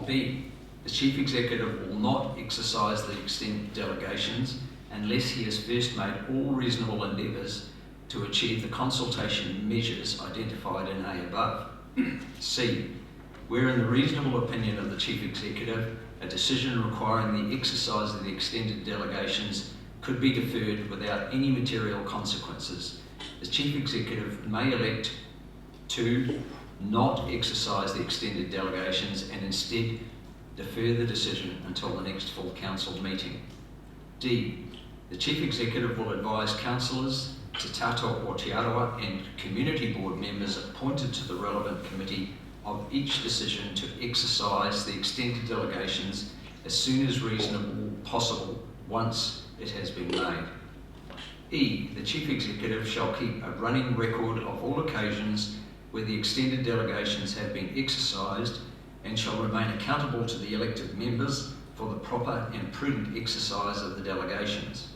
B, the Chief Executive will not exercise the extended delegations unless he has first made all reasonable endeavours to achieve the consultation measures identified in A above. C, where in the reasonable opinion of the Chief Executive, a decision requiring the exercise of the extended delegations could be deferred without any material consequences, the Chief Executive may elect to not exercise the extended delegations and instead defer the decision until the next full Council meeting. D, the Chief Executive will advise councillors, Te Tato or Te Arawa and community board members appointed to the relevant committee of each decision to exercise the extended delegations as soon as reasonable possible once it has been made. E, the Chief Executive shall keep a running record of all occasions where the extended delegations have been exercised and shall remain accountable to the elected members for the proper and prudent exercise of the delegations.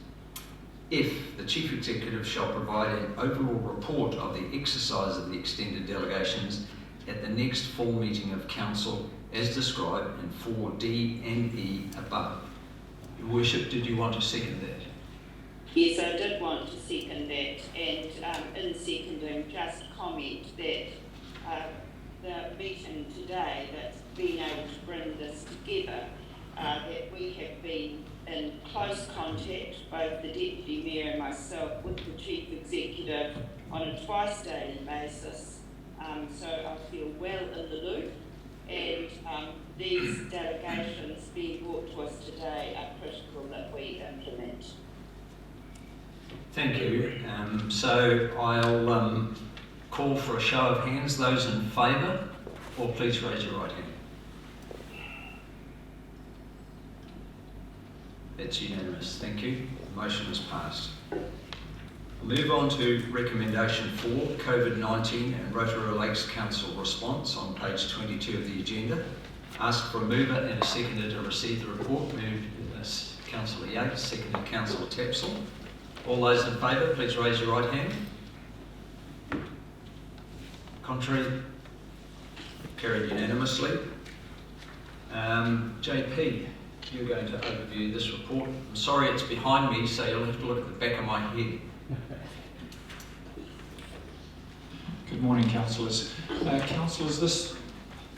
F, the Chief Executive shall provide an overall report of the exercise of the extended delegations at the next full meeting of council as described in 4D and E above. Your Worship, did you want to second that? Yes, I did want to second that, and in seconding, just comment that the meeting today that's been able to bring this together, that we have been in close contact, both the Deputy Mayor and myself, with the Chief Executive on a twice daily basis. So I feel well in the loop, and these delegations being brought to us today are critical that we implement. Thank you. So I'll call for a show of hands. Those in favour, or please raise your right hand. That's unanimous. Thank you. The motion is passed. We'll move on to recommendation 4, COVID-19 and Rotorua Lakes Council response on page 22 of the agenda. Ask for a mover and a seconder to receive the report. Moved Councillor Yates, seconded Councillor Tapsell. All those in favour, please raise your right hand. Contrary? Carried unanimously. JP, you're going to overview this report. I'm sorry it's behind me, so you'll have to look at the back of my head. Good morning, councillors. Councillors, this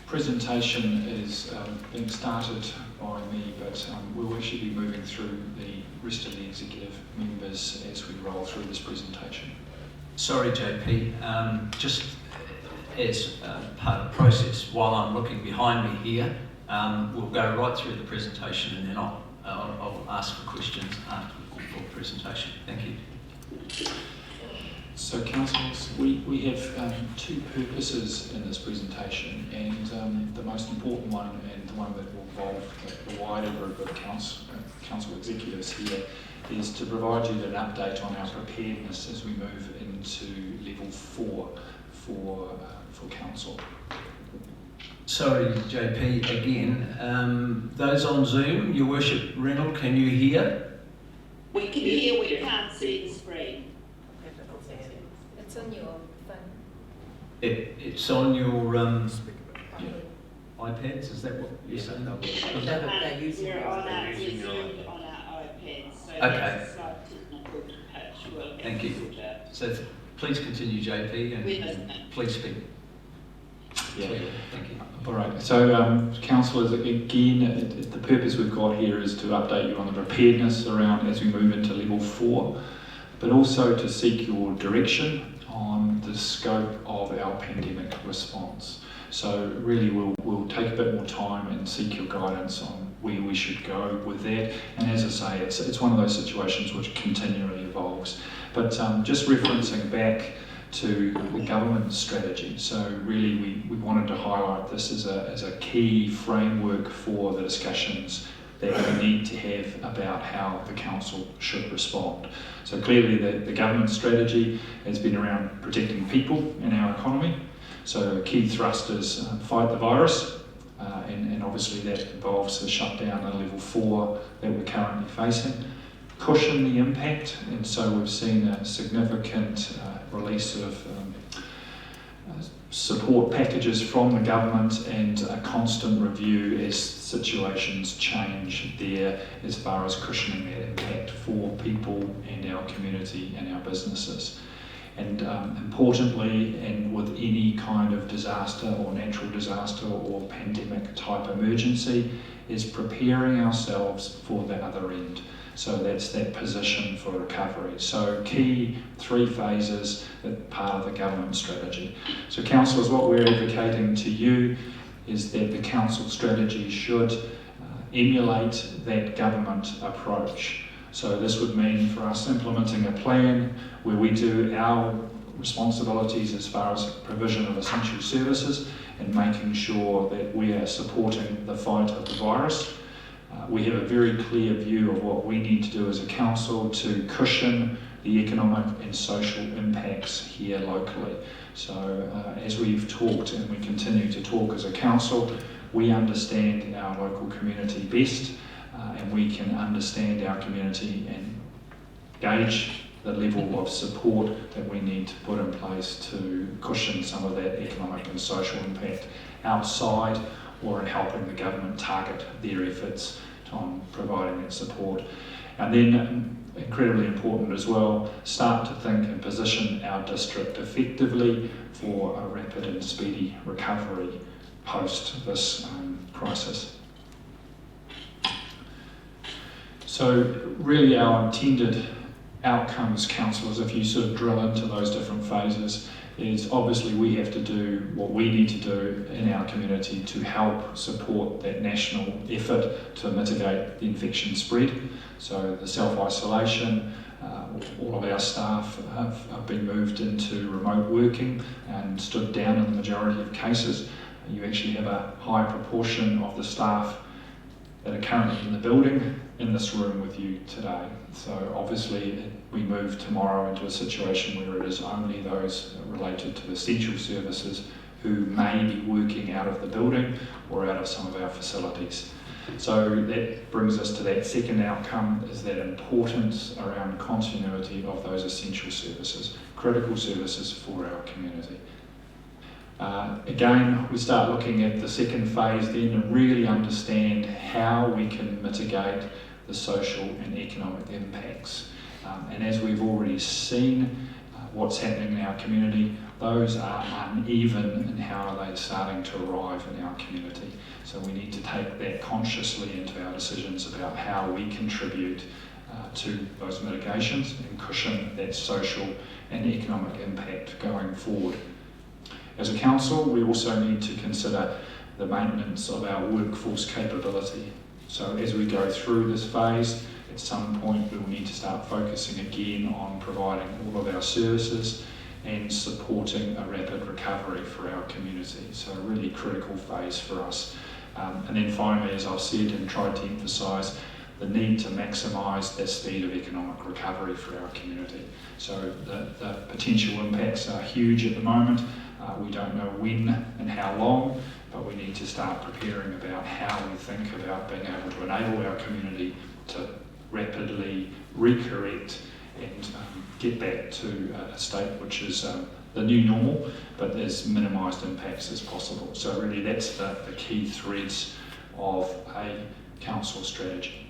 presentation is being started by me, but we'll actually be moving through the rest of the executive members as we roll through this presentation. Sorry, JP. Just as part of the process, while I'm looking behind me here, we'll go right through the presentation, and then I'll ask for questions after the full presentation. Thank you. So, councillors, we have two purposes in this presentation, and the most important one, and the one that will involve the wider group of council executives here, is to provide you with an update on our preparedness as we move into level 4 for council. Sorry, JP, again. Those on Zoom, Your Worship, Reynolds, can you hear? We can hear, we can't see the screen. It's on your phone. It's on your iPads, is that what you're saying? We're on our Zoom on our iPads, so okay. that's a slight technical pitch. We'll Thank you. So please continue, JP, and please speak. Yeah. Thank you. All right. So, councillors, again, the purpose we've got here is to update you on the preparedness around as we move into level 4, but also to seek your direction on the scope of our pandemic response. So really we'll take a bit more time and seek your guidance on where we should go with that. And as I say, it's one of those situations which continually evolves. But just referencing back to the government strategy. So really we wanted to highlight this as a key framework for the discussions that we need to have about how the council should respond. So clearly the government strategy has been around protecting people in our economy. So a key thrust is fight the virus, and obviously that involves the shutdown at level 4 that we're currently facing. Cushion the impact, and so we've seen a significant release of support packages from the government and a constant review as situations change there as far as cushioning that impact for people and our community and our businesses. And importantly, and with any kind of disaster or natural disaster or pandemic type emergency, is preparing ourselves for the other end. So that's that position for recovery. So key 3 phases that part of the government strategy. So councillors, what we're advocating to you is that the council strategy should emulate that government approach. So this would mean for us implementing a plan where we do our responsibilities as far as provision of essential services and making sure that we are supporting the fight of the virus. We have a very clear view of what we need to do as a council to cushion the economic and social impacts here locally. So as we've talked and we continue to talk as a council, we understand our local community best, and we can understand our community and gauge the level of support that we need to put in place to cushion some of that economic and social impact outside, or in helping the government target their efforts on providing that support. And then, incredibly important as well, start to think and position our district effectively for a rapid and speedy recovery post this crisis. So really our intended outcomes, councillors, if you sort of drill into those different phases, is obviously we have to do what we need to do in our community to help support that national effort to mitigate the infection spread. So the self-isolation, all of our staff have been moved into remote working and stood down in the majority of cases. You actually have a high proportion of the staff that are currently in the building in this room with you today. So obviously we move tomorrow into a situation where it is only those related to essential services who may be working out of the building or out of some of our facilities. So that brings us to that second outcome, is that importance around continuity of those essential services, critical services for our community. Again, we start looking at the second phase then and really understand how we can mitigate the social and economic impacts. And as we've already seen, what's happening in our community, those are uneven in how they're starting to arrive in our community. So we need to take that consciously into our decisions about how we contribute to those mitigations and cushion that social and economic impact going forward. As a council, we also need to consider the maintenance of our workforce capability. So as we go through this phase, at some point we'll need to start focusing again on providing all of our services and supporting a rapid recovery for our community. So a really critical phase for us. And then finally, as I've said and tried to emphasise, the need to maximise the speed of economic recovery for our community. So the potential impacts are huge at the moment. We don't know when and how long, but we need to start preparing about how we think about being able to enable our community to rapidly recorrect and get back to a state which is the new normal, but as minimised impacts as possible. So really that's the key threads of a council strategy.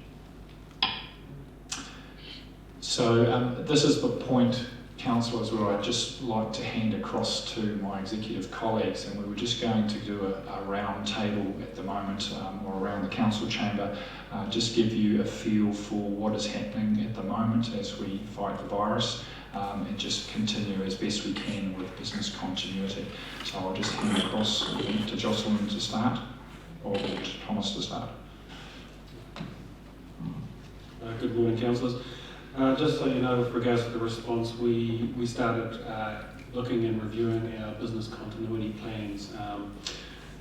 So this is the point, councillors, where I'd just like to hand across to my executive colleagues, and we were just going to do a round table at the moment, or around the council chamber, just give you a feel for what is happening at the moment as we fight the virus, and just continue as best we can with business continuity. So I'll just hand across to Jocelyn to start, or to Thomas to start. Good morning, councillors. Just so you know, with regards to the response, we started looking and reviewing our business continuity plans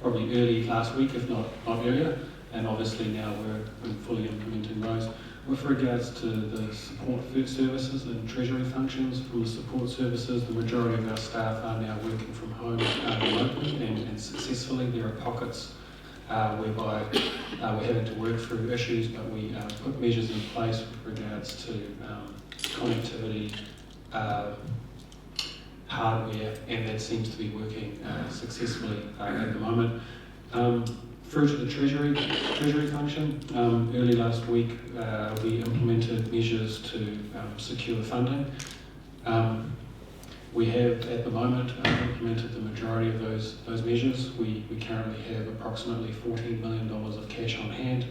probably early last week, if not earlier, and obviously now we're fully implementing those. With regards to the support services and treasury functions, from the support services, the majority of our staff are now working from home remotely and successfully. There are pockets whereby we're having to work through issues, but we put measures in place with regards to connectivity, hardware, and that seems to be working successfully at the moment. Through to the treasury function, early last week we implemented measures to secure funding. We have at the moment implemented the majority of those measures. We currently have approximately $14 million of cash on hand.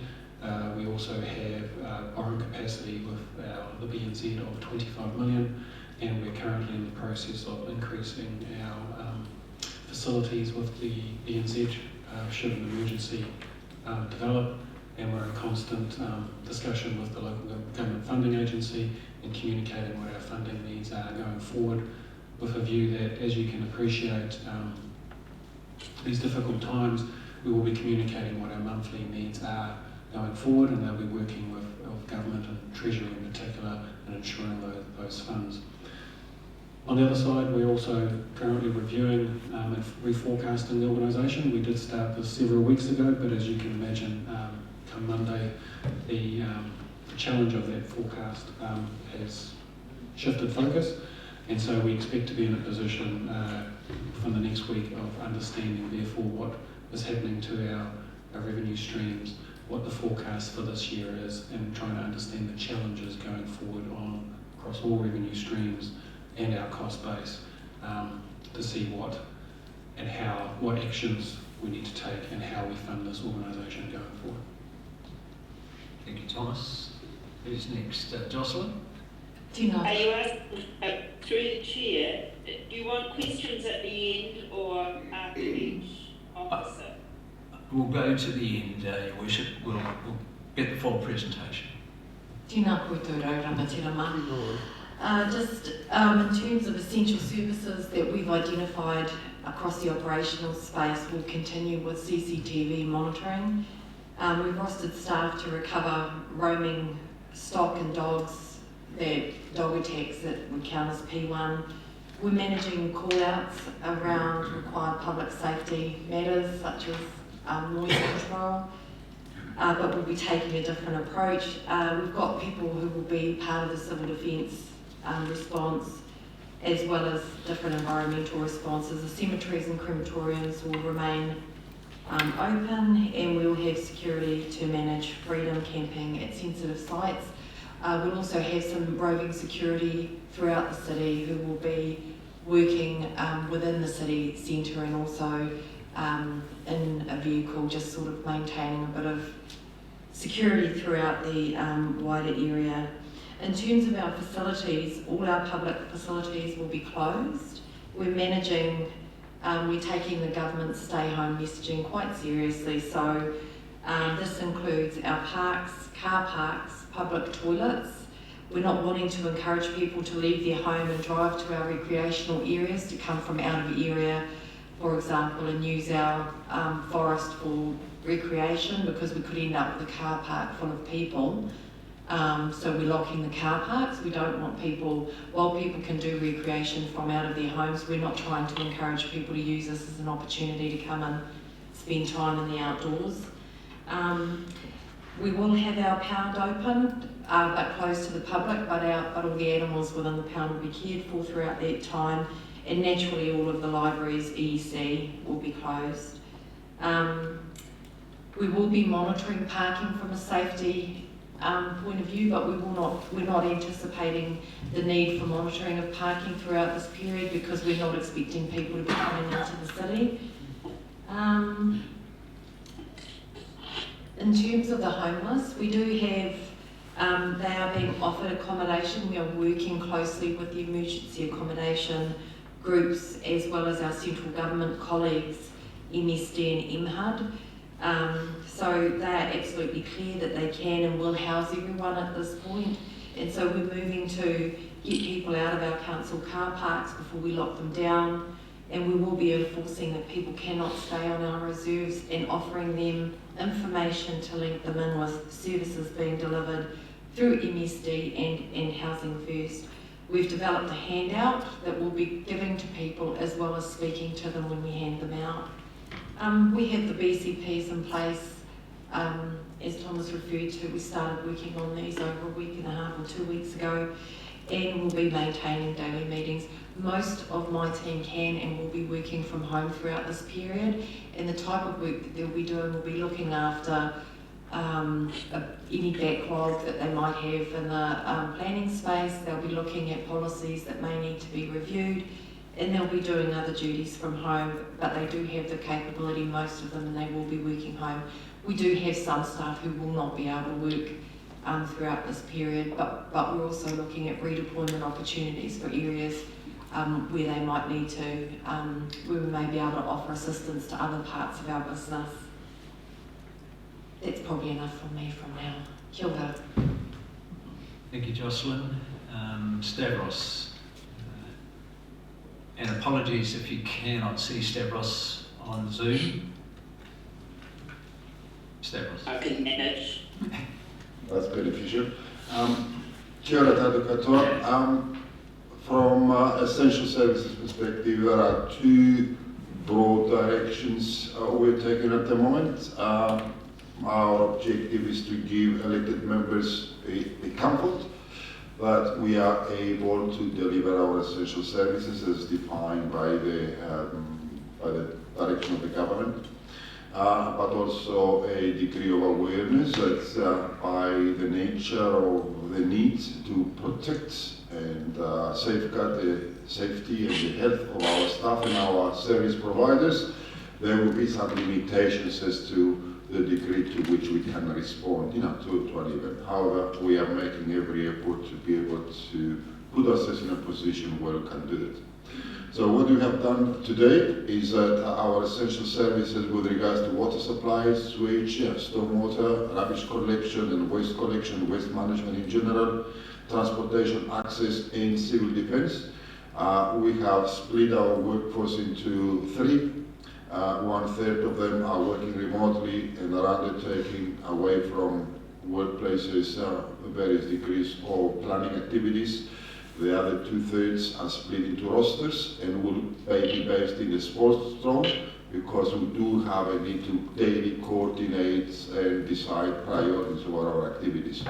We also have borrowing capacity with the BNZ of $25 million, and we're currently in the process of increasing our facilities with the BNZ should an emergency develop, and we're in constant discussion with the local government funding agency and communicating what our funding needs are going forward, with a view that, as you can appreciate, these difficult times, we will be communicating what our monthly needs are going forward, and they'll be working with government and Treasury in particular and ensuring those funds. On the other side, we're also currently reviewing and reforecasting the organisation. We did start this several weeks ago, but as you can imagine, come Monday, the challenge of that forecast has shifted focus, and so we expect to be in a position from the next week of understanding therefore what is happening to our revenue streams, what the forecast for this year is, and trying to understand the challenges going forward across all revenue streams and our cost base, to see what actions we need to take and how we fund this organisation going forward. Thank you, Thomas. Who's next? Jocelyn? Are you asking, through the chair, do you want questions at the end or after each officer? We'll go to the end, Your Worship. We'll get the full presentation. Tēnā koutou rangatira. Just in terms of essential services that we've identified across the operational space, we'll continue with CCTV monitoring. We've rostered staff to recover roaming stock and dogs, dog attacks that would count as P1. We're managing call-outs around required public safety matters such as noise control, but we'll be taking a different approach. We've got people who will be part of the civil defence response, as well as different environmental responses. The cemeteries and crematoriums will remain open, and we'll have security to manage freedom camping at sensitive sites. We'll also have some roving security throughout the city who will be working within the city centre and also in a vehicle, just sort of maintaining a bit of security throughout the wider area. In terms of our facilities, all our public facilities will be closed. We're managing, we're taking the government's stay home messaging quite seriously, so this includes our parks, car parks, public toilets. We're not wanting to encourage people to leave their home and drive to our recreational areas, to come from out of the area, for example, and use our forest for recreation, because we could end up with a car park full of people. So we're locking the car parks. We don't want people, while people can do recreation from out of their homes, we're not trying to encourage people to use this as an opportunity to come and spend time in the outdoors. We will have our pound open, but closed to the public, but all the animals within the pound will be cared for throughout that time, and naturally all of the libraries, EEC, will be closed. We will be monitoring parking from a safety point of view, but we're not anticipating the need for monitoring of parking throughout this period, because we're not expecting people to be coming into the city. In terms of the homeless, we do have, they are being offered accommodation. We are working closely with the emergency accommodation groups, as well as our central government colleagues, MSD and MHUD. So they are absolutely clear that they can and will house everyone at this point. And so we're moving to get people out of our council car parks before we lock them down. And we will be enforcing that people cannot stay on our reserves, and offering them information to link them in with services being delivered through MSD and Housing First. We've developed a handout that we'll be giving to people, as well as speaking to them when we hand them out. We have the BCPs in place. As Thomas referred to, we started working on these over a week and a half or 2 weeks ago, and we'll be maintaining daily meetings. Most of my team can and will be working from home throughout this period, and the type of work that they'll be doing will be looking after any backlog that they might have in the planning space. They'll be looking at policies that may need to be reviewed, and they'll be doing other duties from home, but they do have the capability, most of them, and they will be working home. We do have some staff who will not be able to work throughout this period, but we're also looking at redeployment opportunities for areas where they might need to, where we may be able to offer assistance to other parts of our business. That's probably enough from me from now. Kia ora. Thank you, Jocelyn. Stavros. And apologies if you cannot see Stavros on Zoom. Stavros. I can manage. That's beneficial. Kia ora tātou katoa. From essential services perspective, there are two broad directions we're taking at the moment. Our objective is to give elected members a comfort that we are able to deliver our essential services as defined by the direction of the government, but also a degree of awareness that by the nature of the need to protect and safeguard the safety and the health of our staff and our service providers, there will be some limitations as to the degree to which we can respond, to an event. However, we are making every effort to be able to put ourselves in a position where we can do it. So what we have done today is that our essential services with regards to water supply, sewage, stormwater, rubbish collection and waste collection, waste management in general, transportation, access and civil defense. We have split our workforce into three. 1/3 of them are working remotely and are undertaking away from workplaces various degrees of planning activities. The other 2/3 are split into rosters and will be based in the sports zone, because we do have a need to daily coordinate and decide priorities of our activities.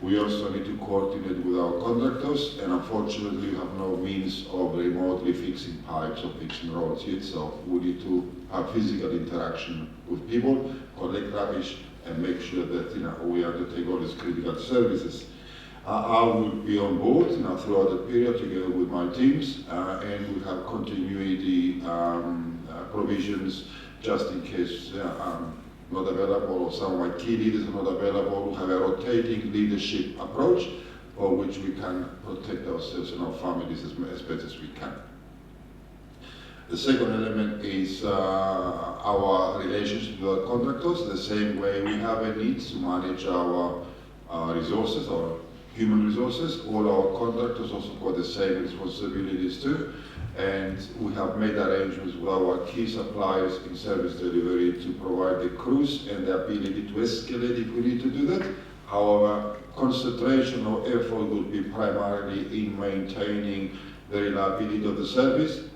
We also need to coordinate with our contractors, and unfortunately we have no means of remotely fixing pipes or fixing roads yet, so we need to have physical interaction with people, collect rubbish, and make sure that we undertake all these critical services. I will be on board throughout the period together with my teams, and we have continuity provisions just in case not available, or some of my key leaders are not available. We have a rotating leadership approach for which we can protect ourselves and our families as best as we can. The second element is our relationship with our contractors. The same way we have a need to manage our resources, our human resources, all our contractors also got the same responsibilities too. And we have made arrangements with our key suppliers in service delivery to provide the crews and the ability to escalate if we need to do that. However, concentration or effort will be primarily in maintaining the reliability of the service.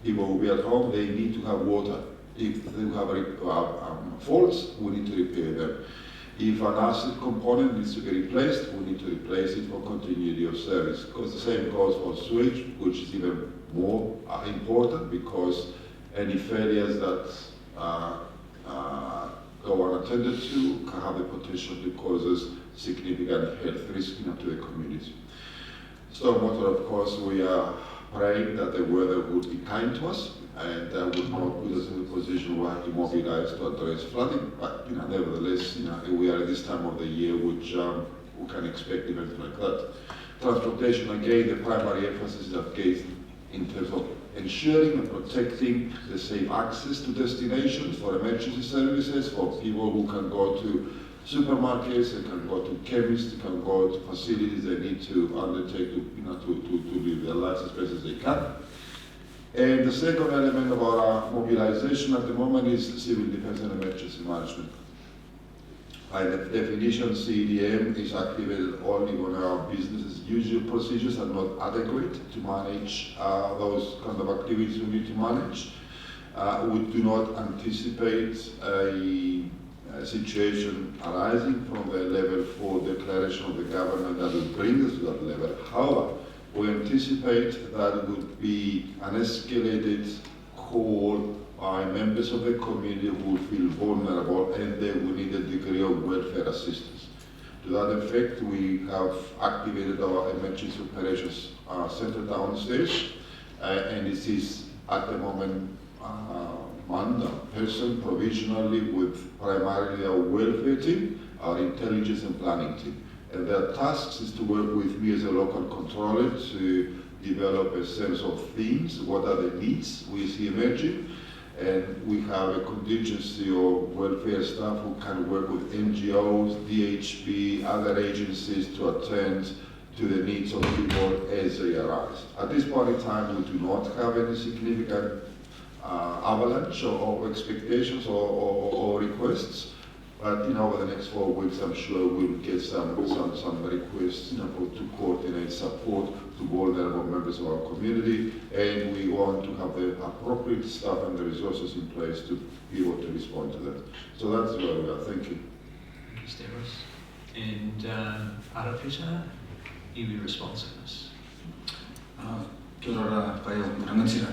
People will be at home, they need to have water. If they have faults, we need to repair them. If an asset component needs to be replaced, we need to replace it for continuity of service. Because the same goes for sewage, which is even more important, because any failures that go unattended to can have the potential to cause us significant health risk to the community. Stormwater, of course, we are praying that the weather would be kind to us and would not put us in a position where we have to mobilize to address flooding. But nevertheless, we are at this time of the year which we can expect events like that. Transportation, again, the primary emphasis is in terms of ensuring and protecting the safe access to destinations for emergency services, for people who can go to supermarkets, they can go to chemists, they can go to facilities they need to undertake to live their lives as best as they can. And the second element of our mobilization at the moment is civil defense and emergency management. By the definition, CDM is activated only when our business as usual procedures are not adequate to manage those kind of activities we need to manage. We do not anticipate a situation arising from the level 4 declaration of the government that will bring us to that level. However, we anticipate that it would be an escalated call by members of the community who feel vulnerable and they will need a degree of welfare assistance. To that effect, we have activated our emergency operations center downstairs, and this is at the moment manned person provisionally with primarily our welfare team, our intelligence and planning team. And their tasks is to work with me as a local controller to develop a sense of themes, what are the needs we see emerging, and we have a contingency of welfare staff who can work with NGOs, DHB, other agencies to attend to the needs of people as they arise. At this point in time, we do not have any significant avalanche of expectations or requests, but over the next 4 weeks, I'm sure we'll get some requests to coordinate support to vulnerable members of our community, and we want to have the appropriate staff and the resources in place to be able to respond to that. So that's where we are. Thank you. Thank you, Stavros. And Arapita? iwi responsiveness. Kia ora, pai o rangatira.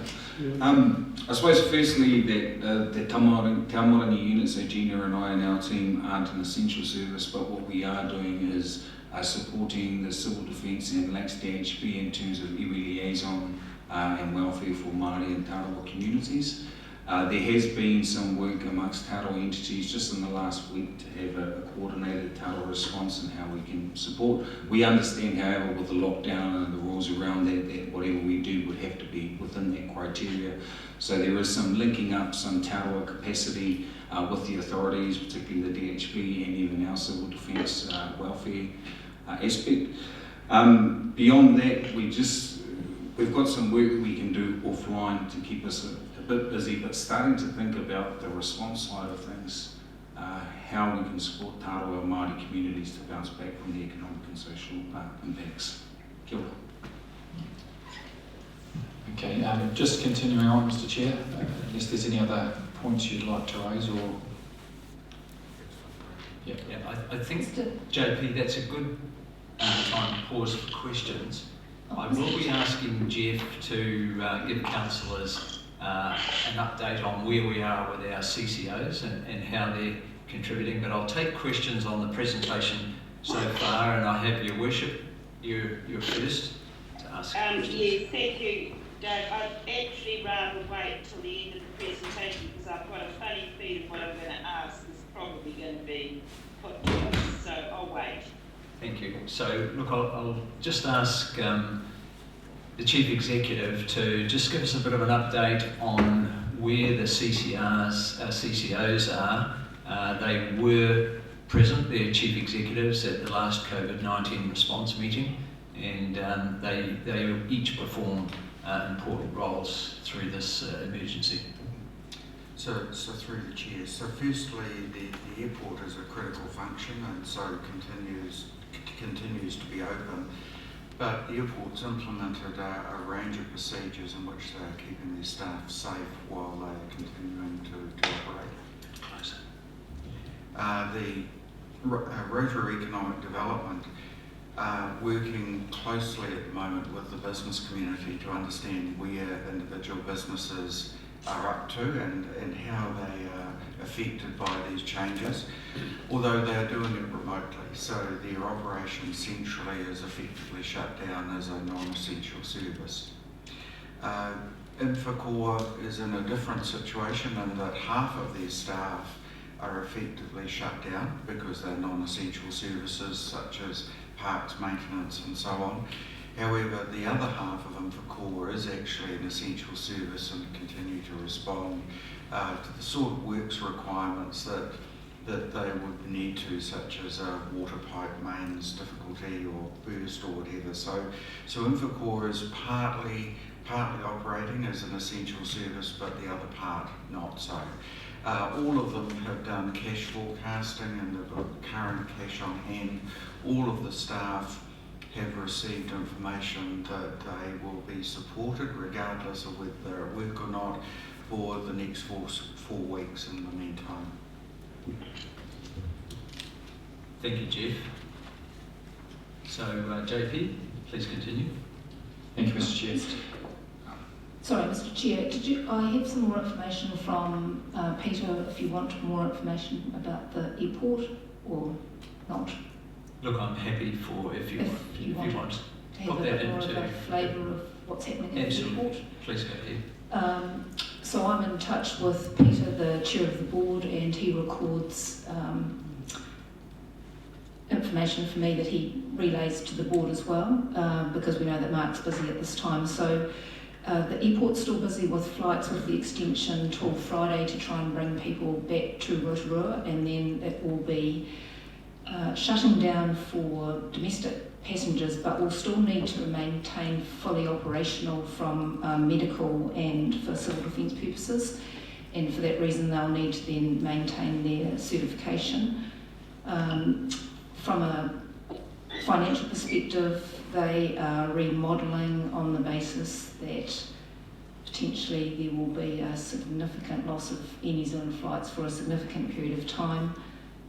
I suppose firstly that the Te Aomarangi unit, so Gina and I and our team aren't an essential service, but what we are doing is supporting the civil defence and Lakes DHB in terms of iwi liaison and welfare for Māori and Tarawa communities. There has been some work amongst Tarawa entities just in the last week to have a coordinated Tarawa response and how we can support. We understand, however, with the lockdown and the rules around that whatever we do would have to be within that criteria. So there is some linking up, some Tarawa capacity with the authorities, particularly the DHB and even our civil defence welfare aspect. Beyond that, we've got some work we can do offline to keep us a bit busy, but starting to think about the response side of things, how we can support Tarawa Māori communities to bounce back from the economic and social impacts. Kia ora. Okay, just continuing on, Mr. Chair, unless there's any other points you'd like to raise or... Yeah, I think, JP, that's a good time to pause for questions. I will be asking Jeff to give councillors an update on where we are with our CCOs and how they're contributing, but I'll take questions on the presentation so far, and I have your worship, you're first to ask questions. Yes, thank you, Dave. I'd actually rather wait till the end of the presentation because I've got a funny feeling what I'm going to ask is probably going to be put to us, so I'll wait. Thank you. So, look, I'll just ask the Chief Executive to just give us a bit of an update on where the CCOs are. They were present, their Chief Executives, at the last COVID-19 response meeting, and they each performed important roles through this emergency. So through the chair. So firstly, the airport is a critical function and so continues to be open. But the airport's implemented a range of procedures in which they are keeping their staff safe while they are continuing to operate. The Rotorua Economic Development working closely at the moment with the business community to understand where individual businesses are up to and how they are affected by these changes, although they are doing it remotely. So their operation centrally is effectively shut down as a non-essential service. Infocor is in a different situation in that half of their staff are effectively shut down because they're non-essential services such as parks maintenance and so on. However, the other half of Infocor is actually an essential service and continue to respond to the sort of works requirements that they would need to, such as a water pipe mains difficulty or burst or whatever. So Infocor is partly operating as an essential service, but the other part not so. All of them have done cash forecasting and they've got current cash on hand. All of the staff have received information that they will be supported regardless of whether they're at work or not for the next 4 weeks in the meantime. Thank you, Jeff. So, JP, please continue. Thank you, Mr. Chair. Sorry, Mr. Chair, I have some more information from Peter if you want more information about the airport or not. Look, I'm happy for if you want to have a bit more of a flavour of what's happening at the airport. Please go ahead. So I'm in touch with Peter, the chair of the board, and he records information for me that he relays to the board as well, because we know that Mark's busy at this time. So the airport's still busy with flights with the extension till Friday to try and bring people back to Rotorua, and then it will be shutting down for domestic passengers, but will still need to maintain fully operational from medical and for civil defence purposes, and for that reason they'll need to then maintain their certification. From a financial perspective, they are remodelling on the basis that potentially there will be a significant loss of Air New Zealand flights for a significant period of time.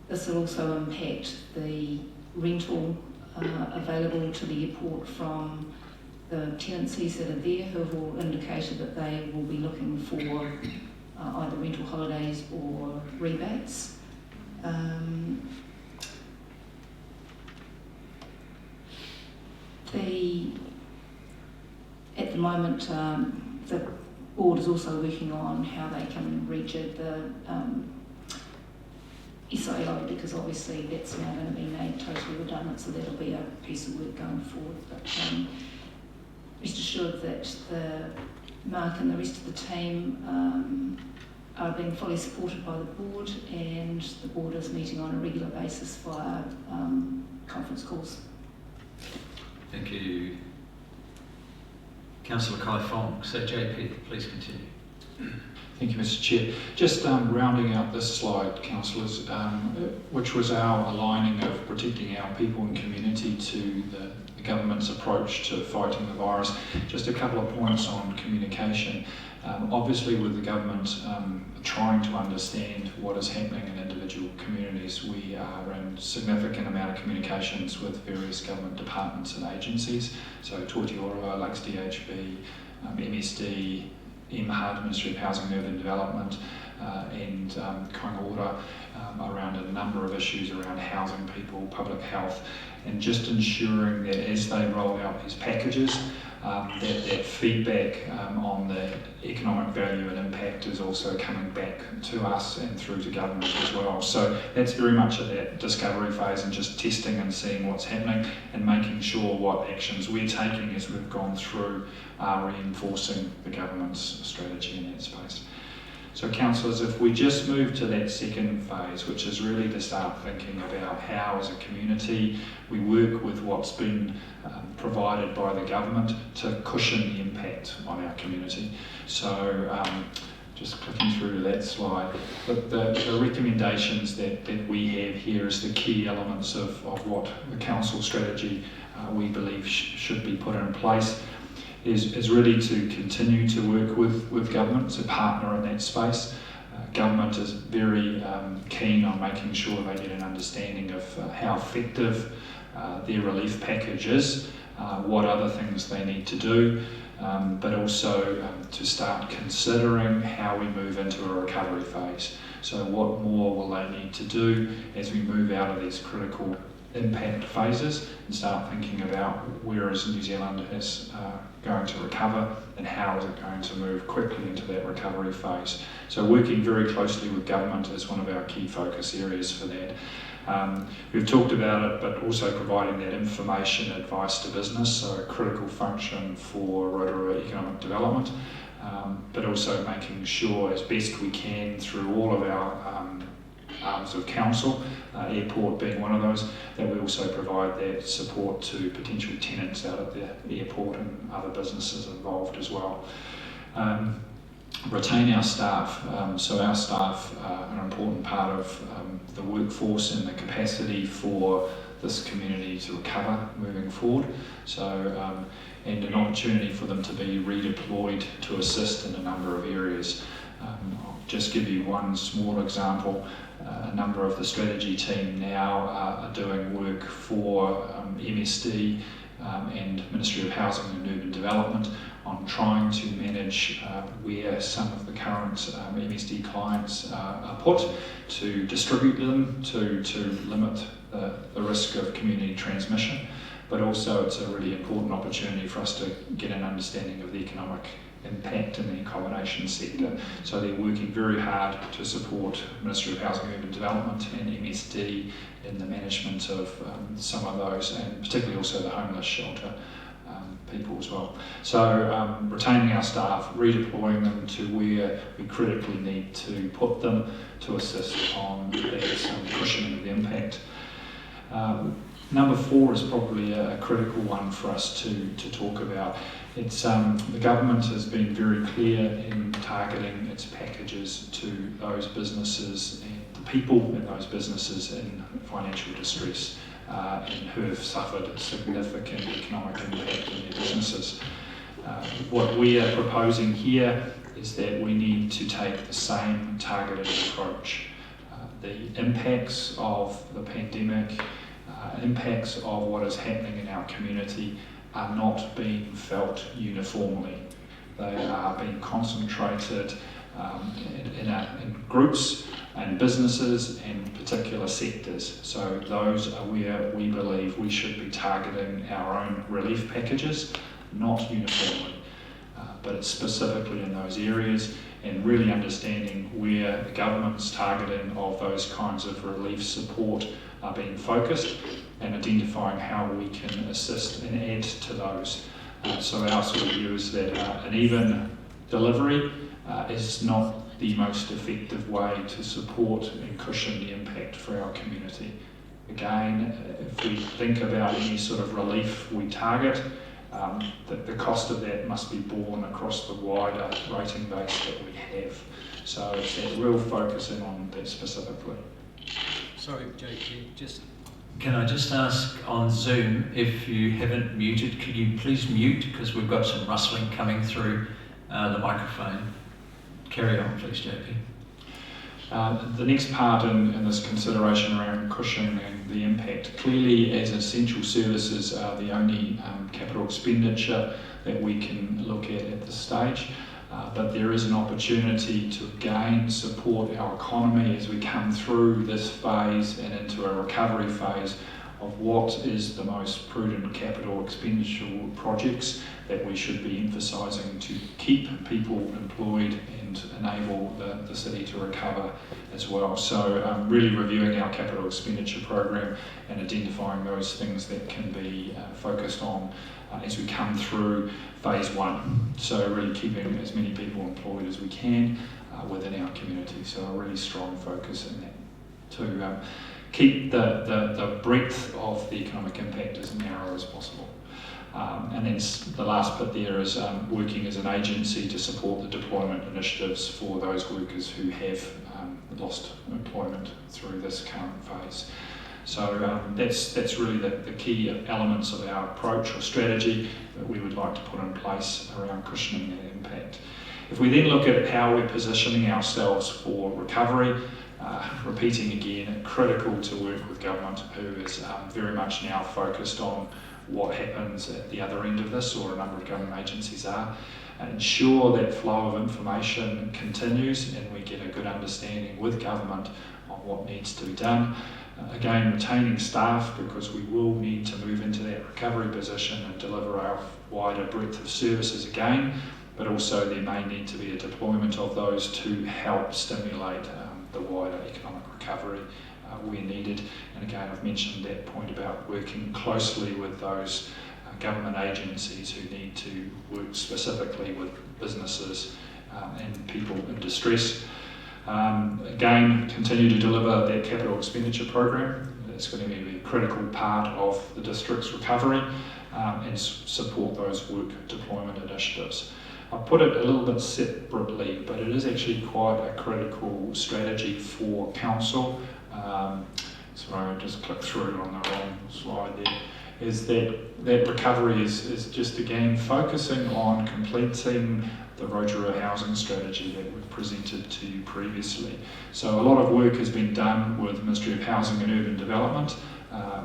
This will also impact the rental available to the airport from the tenancies that are there, who have all indicated that they will be looking for either rental holidays or rebates. At the moment, the board is also working on how they can rejig the SIO, because obviously that's now going to be made totally redundant, so that'll be a piece of work going forward. But rest assured that Mark and the rest of the team are being fully supported by the board, and the board is meeting on a regular basis via conference calls. Thank you. Councillor Kai Fong. So JP, please continue. Thank you, Mr. Chair. Just rounding out this slide, councillors, which was our aligning of protecting our people and community to the government's approach to fighting the virus. Just a couple of points on communication. Obviously, with the government trying to understand what is happening in individual communities, we are in significant amount of communications with various government departments and agencies. So Rotorua Lakes DHB, MSD, MHUD, Ministry of Housing and Urban Development, and Kaingaora, around a number of issues around housing people, public health, and just ensuring that as they roll out these packages, that feedback on the economic value and impact is also coming back to us and through to government as well. So that's very much at that discovery phase and just testing and seeing what's happening and making sure what actions we're taking as we've gone through are reinforcing the government's strategy in that space. So councillors, if we just move to that second phase, which is really to start thinking about how as a community we work with what's been provided by the government to cushion the impact on our community. So just clicking through to that slide, but the recommendations that we have here is the key elements of what the council strategy we believe should be put in place. Is really to continue to work with government, to partner in that space. Government is very keen on making sure they get an understanding of how effective their relief package is, what other things they need to do, but also to start considering how we move into a recovery phase. So what more will they need to do as we move out of these critical impact phases and start thinking about where is New Zealand is going to recover and how is it going to move quickly into that recovery phase. So working very closely with government is one of our key focus areas for that. We've talked about it, but also providing that information advice to business, so a critical function for Rotorua economic development, but also making sure as best we can through all of our arms of council, airport being one of those, that we also provide that support to potential tenants out at the airport and other businesses involved as well. Retain our staff. So our staff are an important part of the workforce and the capacity for this community to recover moving forward. So and an opportunity for them to be redeployed to assist in a number of areas. I'll just give you one small example. A number of the strategy team now are doing work for MSD and Ministry of Housing and Urban Development on trying to manage where some of the current MSD clients are put, to distribute them, to limit the risk of community transmission. But also it's a really important opportunity for us to get an understanding of the economic impact in the accommodation sector. So they're working very hard to support Ministry of Housing and Urban Development and MSD in the management of some of those, and particularly also the homeless shelter people as well. So retaining our staff, redeploying them to where we critically need to put them to assist on that cushioning of the impact. Number 4 is probably a critical one for us to talk about. It's the government has been very clear in targeting its packages to those businesses and the people in those businesses in financial distress and who have suffered significant economic impact in their businesses. What we are proposing here is that we need to take the same targeted approach. The impacts of the pandemic impacts of what is happening in our community are not being felt uniformly. They are being concentrated in groups and businesses and particular sectors. So those are where we believe we should be targeting our own relief packages, not uniformly, but it's specifically in those areas, and really understanding where the government's targeting of those kinds of relief support are being focused, and identifying how we can assist and add to those. So our sort of view is that an even delivery is not the most effective way to support and cushion the impact for our community. Again, if we think about any sort of relief we target, the cost of that must be borne across the wider rating base that we have. So it's that real focusing on that specifically. Sorry, JP, can I just ask on Zoom, if you haven't muted, could you please mute, because we've got some rustling coming through the microphone. Carry on, please, JP. The next part in this consideration around cushioning the impact, clearly as essential services are the only capital expenditure that we can look at this stage. But there is an opportunity to again support our economy as we come through this phase and into a recovery phase of what is the most prudent capital expenditure projects that we should be emphasising to keep people employed and enable the city to recover as well. So really reviewing our capital expenditure program and identifying those things that can be focused on as we come through phase one. So really keeping as many people employed as we can within our community. So a really strong focus in that to keep the breadth of the economic impact as narrow as possible. And then the last bit there is working as an agency to support the deployment initiatives for those workers who have lost employment through this current phase. So that's really the key elements of our approach or strategy that we would like to put in place around cushioning that impact. If we then look at how we're positioning ourselves for recovery, repeating again, critical to work with government, who is very much now focused on what happens at the other end of this, or a number of government agencies are, and ensure that flow of information continues and we get a good understanding with government of what needs to be done. Again, retaining staff, because we will need to move into that recovery position and deliver our wider breadth of services again, but also there may need to be a deployment of those to help stimulate the wider economic recovery where needed. And again, I've mentioned that point about working closely with those government agencies who need to work specifically with businesses and people in distress. Again, continue to deliver that capital expenditure program. It's going to be a critical part of the district's recovery and support those work deployment initiatives. I've put it a little bit separately, but it is actually quite a critical strategy for council. Sorry, I just clicked through on the wrong slide there. Is that recovery is just again focusing on completing the Rotorua housing strategy that we've presented to you previously. So a lot of work has been done with the Ministry of Housing and Urban Development,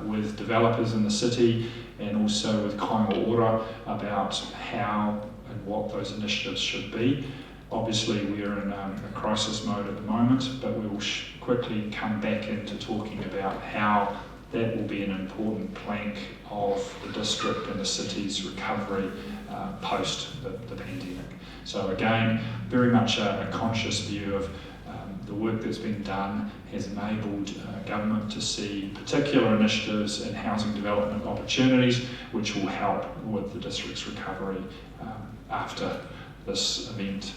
with developers in the city, and also with Kainga Ora about how and what those initiatives should be. Obviously, we're in a crisis mode at the moment, but we will quickly come back into talking about how that will be an important plank of the district and the city's recovery post the pandemic. So again, very much a conscious view of the work that's been done has enabled government to see particular initiatives and housing development opportunities which will help with the district's recovery after this event.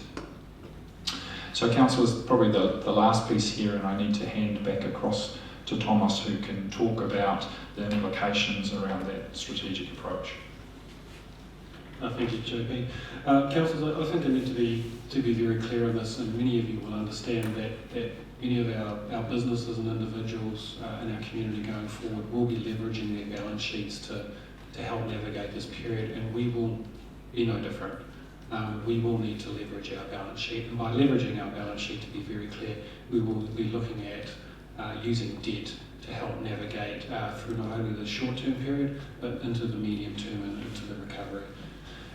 So council is probably the last piece here, and I need to hand back across to Thomas, who can talk about the implications around that strategic approach. Thank you, JP. Councillors, I think I need to be very clear on this, and many of you will understand that many of our businesses and individuals in our community going forward will be leveraging their balance sheets to help navigate this period, and we will be no different. We will need to leverage our balance sheet, and by leveraging our balance sheet, to be very clear, we will be looking at using debt to help navigate through not only the short-term period, but into the medium term and into the recovery.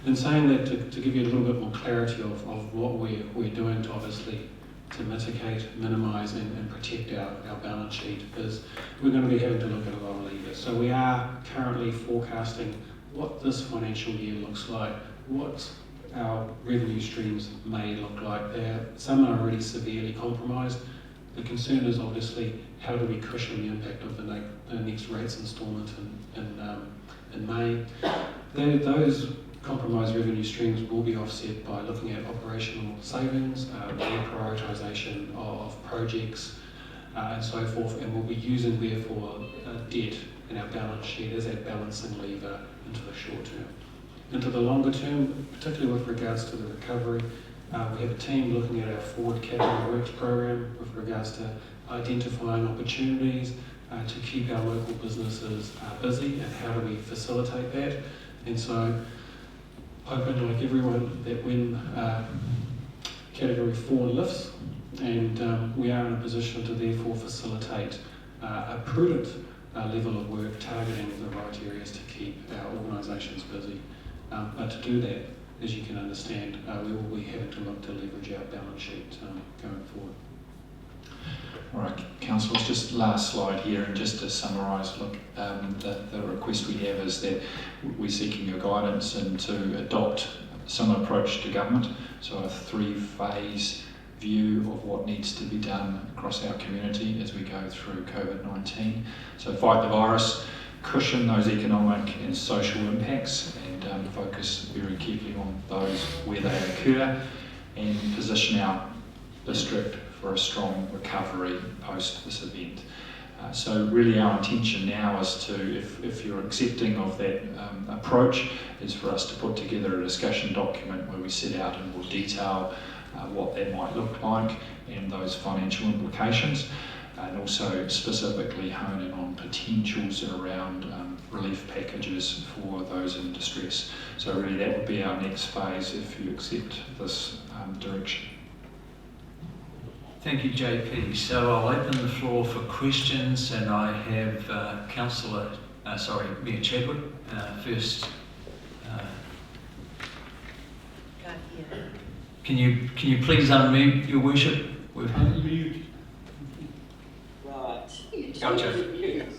In saying that, to give you a little bit more clarity of what we're doing to obviously to mitigate, minimise and protect our balance sheet, is we're going to be having to look at a lot of levers. So we are currently forecasting what this financial year looks like, what our revenue streams may look like. Some are already severely compromised. The concern is obviously how do we cushion the impact of the next rates instalment in May. Those compromised revenue streams will be offset by looking at operational savings, reprioritisation of projects and so forth, and we'll be using therefore debt in our balance sheet as a balancing lever into the short term. Into the longer term, particularly with regards to the recovery, we have a team looking at our forward capital works program with regards to identifying opportunities to keep our local businesses busy and how do we facilitate that. And so hoping, like everyone, that when Category 4 lifts and we are in a position to therefore facilitate a prudent level of work targeting the right areas to keep our organisations busy. But to do that, as you can understand, we will be having to look to leverage our balance sheet going forward. All right, councillors, just last slide here, and just to summarise, look, the request we have is that we're seeking your guidance and to adopt some approach to government, so a 3-phase view of what needs to be done across our community as we go through COVID-19. So fight the virus, cushion those economic and social impacts, and focus very carefully on those where they occur, and position our district for a strong recovery post this event. So really our intention now is to, if you're accepting of that approach, is for us to put together a discussion document where we set out in more detail what that might look like and those financial implications, and also specifically hone in on potentials around relief packages for those in distress. So really that would be our next phase if you accept this direction. Thank you, JP. So I'll open the floor for questions, and I have Mayor Chadwick first. Can you please unmute, Your Worship? Unmute. Right. Gotcha.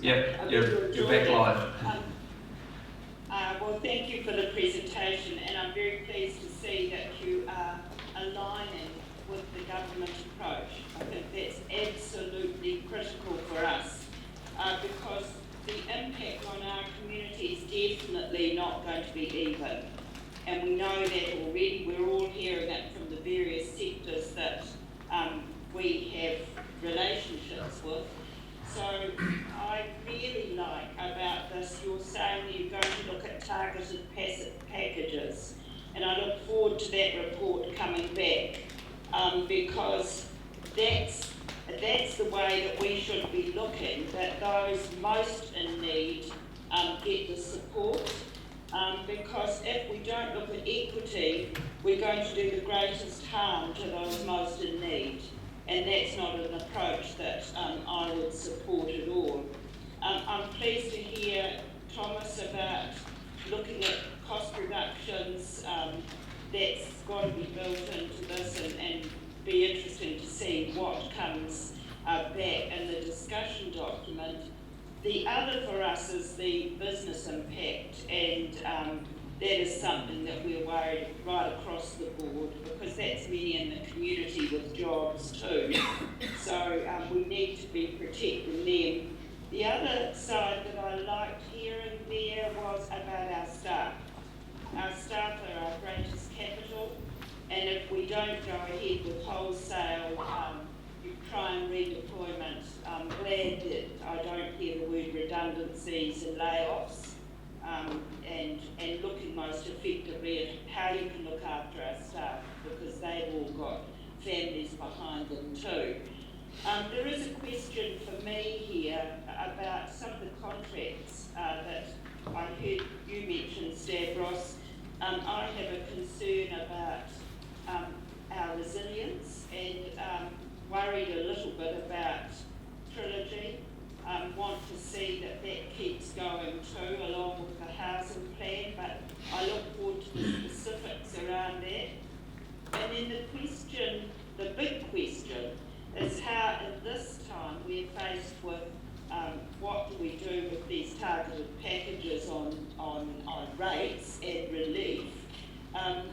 Yep, you're back live. Well, thank you for the presentation, and I'm very pleased to see that you are aligning with the government approach. I think that's absolutely critical for us because the impact on our community is definitely not going to be even. And we know that already. We're all hearing it from the various sectors that we have relationships with. So I really like about this, you're saying you're going to look at targeted packages. And I look forward to that report coming back. Because that's the way that we should be looking, that those most in need get the support. Because if we don't look at equity, we're going to do the greatest harm to those most in need. And that's not an approach that I would support at all. I'm pleased to hear, Thomas, about looking at cost reductions. That's got to be built into this and be interesting to see what comes back in the discussion document. The other for us is the business impact, and that is something that we're worried right across the board because that's many in the community with jobs too. So we need to be protecting them. The other side that I liked hearing there was about our staff. Our staff are our greatest capital, and if we don't go ahead with wholesale crime redeployment, I'm glad that I don't hear the word redundancies and layoffs, and looking most effectively at how you can look after our staff because they've all got families behind them too. There is a question for me here about some of the contracts that I heard you mention, Stavros. I have a concern about our resilience and worried a little bit about Trilogy. want to see that that keeps going too, along with the housing plan, but I look forward to the specifics around that. And then the big question is how at this time we're faced with what do we do with these targeted packages on rates and relief. I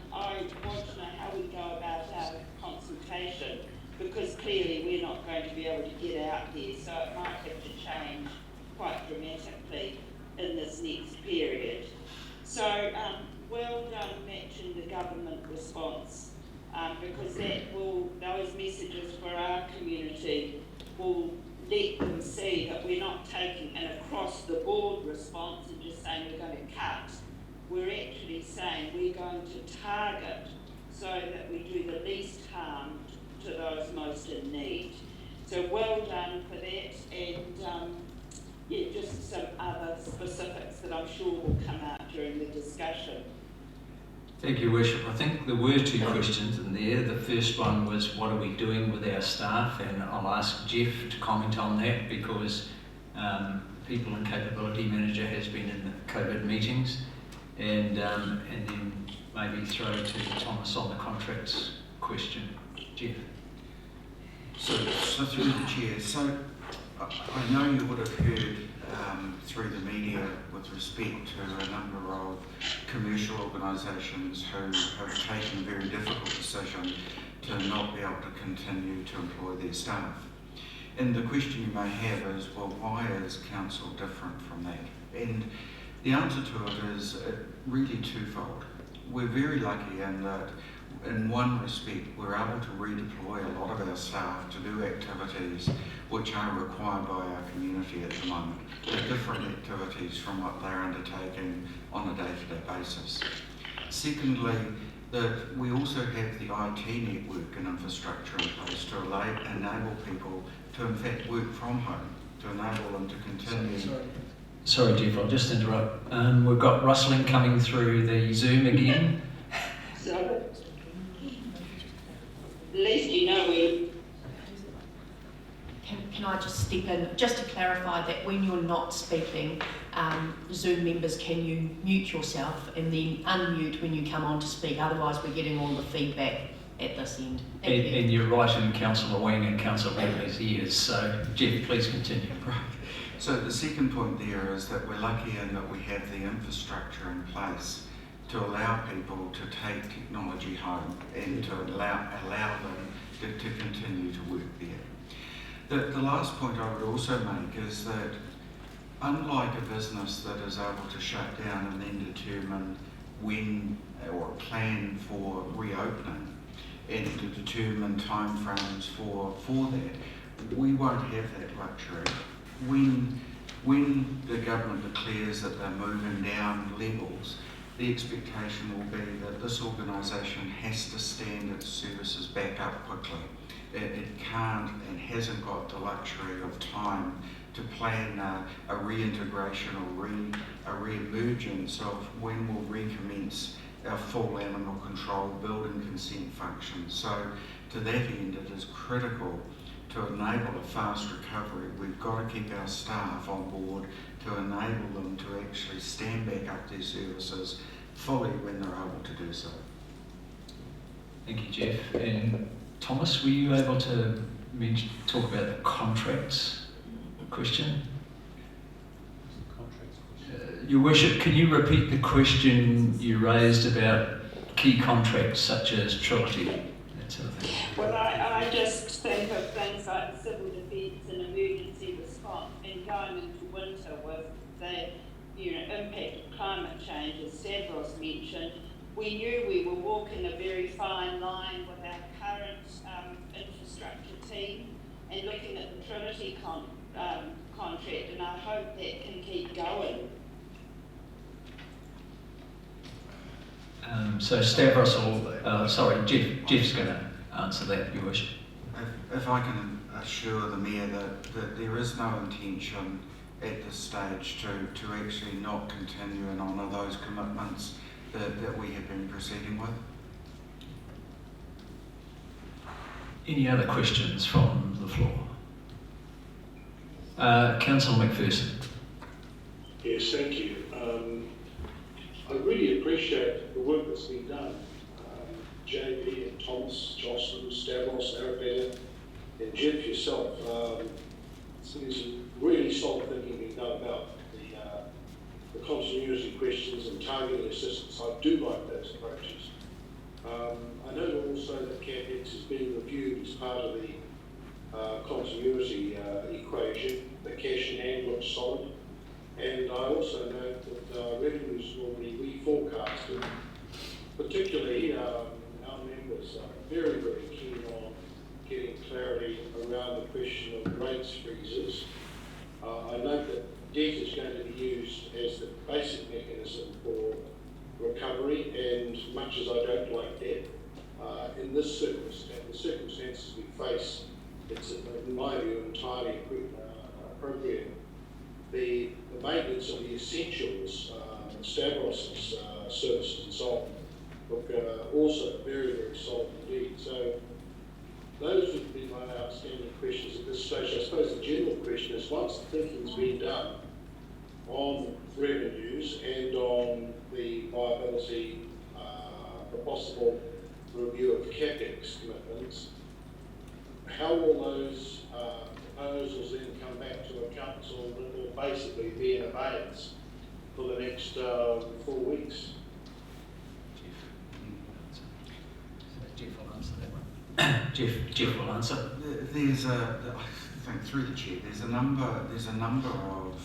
want to know how we go about our consultation, because clearly we're not going to be able to get out there, so it might have to change quite dramatically in this next period. So well done matching the government response, because those messages for our community will let them see that we're not taking an across-the-board response and just saying we're going to cut. We're actually saying we're going to target so that we do the least harm to those most in need. So well done for that, and just some other specifics that I'm sure will come out during the discussion. Thank you, Worship. I think there were two questions in there. The first one was, what are we doing with our staff? And I'll ask Jeff to comment on that, because People and Capability Manager has been in the COVID meetings. And then maybe throw to Thomas on the contracts question. Jeff. So through the chair, so I know you would have heard through the media with respect to a number of commercial organisations who have taken a very difficult decision to not be able to continue to employ their staff. And the question you may have is, well, why is council different from that? And the answer to it is really twofold. We're very lucky in that, in one respect, we're able to redeploy a lot of our staff to do activities which are required by our community at the moment. They're different activities from what they're undertaking on a day-to-day basis. Secondly, that we also have the IT network and infrastructure in place to enable people to in fact work from home, to enable them to continue. Sorry, Jeff, I'll just interrupt. We've got rustling coming through the Zoom again. So, at least you know we. Can I just step in, just to clarify that when you're not speaking, Zoom members, can you mute yourself and then unmute when you come on to speak? Otherwise, we're getting all the feedback at this end. And you're right in Councillor Wang and Councillor Bradley's ears. So, Jeff, please continue. Right. So the second point there is that we're lucky in that we have the infrastructure in place to allow people to take technology home and to allow them to continue to work there. The last point I would also make is that unlike a business that is able to shut down and then determine when or plan for reopening and to determine timeframes for that, we won't have that luxury. When the government declares that they're moving down levels, the expectation will be that this organisation has to stand its services back up quickly. It can't and hasn't got the luxury of time to plan a reintegration or a re-emergence of when we'll recommence our full animal control building consent function. So to that end, it is critical to enable a fast recovery. We've got to keep our staff on board to enable them to actually stand back up their services fully when they're able to do so. Thank you, Jeff. And Thomas, were you able to talk about the contracts question? Your Worship, can you repeat the question you raised about key contracts such as Trilogy, that sort of thing? Well, I just think of things like civil defence and emergency response, and going into winter with the impact of climate change, as Stavros mentioned. We knew we were walking a very fine line with our current infrastructure team and looking at the Trilogy contract, and I hope that can keep going. So Stavros Jeff's going to answer that, Your Worship. If I can assure the Mayor that there is no intention at this stage to actually not continue and honour those commitments that we have been proceeding with. Any other questions from the floor? Councillor McPherson. Yes, thank you. I really appreciate the work that's been done. JB and Thomas, Jocelyn, Stavros, Arabella, and Jeff yourself. So there's some really solid thinking being done about the continuity questions and targeting assistance. I do like those approaches. I know also that CapEx is being reviewed as part of the continuity equation. The cash in hand looks solid. And I also note that revenues will be reforecasted. Particularly, our members are very, very keen on getting clarity around the question of rates freezes. I note that debt is going to be used as the basic mechanism for recovery, and much as I don't like debt, in this circumstance, the circumstances we face, it's, in my view, entirely appropriate. The maintenance of the essentials, Stavros' services and so on, look also very, very solid indeed. So those would be my outstanding questions at this stage. I suppose the general question is, once the thinking's been done on revenues and on the viability, the possible review of CapEx commitments, how will those proposals then come back to a council that will basically be in abeyance for the next 4 weeks? Jeff will answer that one. Jeff will answer. There's I think through the chair, there's a number of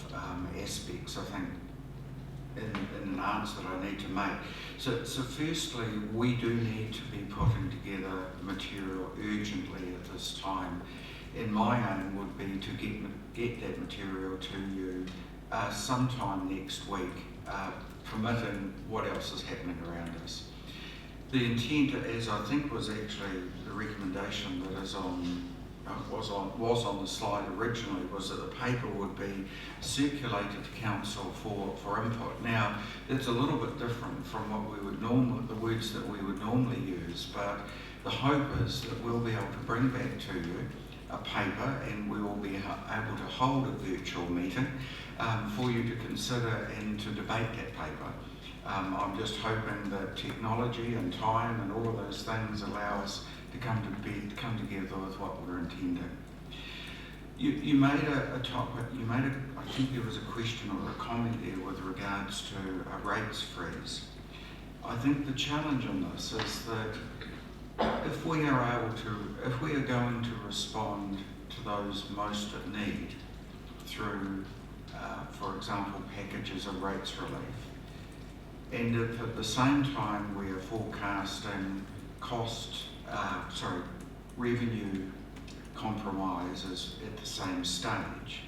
aspects, I think, in an answer that I need to make. So firstly, we do need to be putting together material urgently at this time. And my aim would be to get that material to you sometime next week, permitting what else is happening around us. The intent, as I think was actually the recommendation that is was on the slide originally, was that the paper would be circulated to council for input. Now, it's a little bit different from what we would the words that we would normally use, but the hope is that we'll be able to bring back to you a paper, and we will be able to hold a virtual meeting for you to consider and to debate that paper. I'm just hoping that technology and time and all of those things allow us to come together with what we're intending. You made a topic. I think there was a question or a comment there with regards to a rates freeze. I think the challenge in this is that if we are going to respond to those most in need through, for example, packages of rates relief, and if at the same time we are forecasting revenue compromises at the same stage,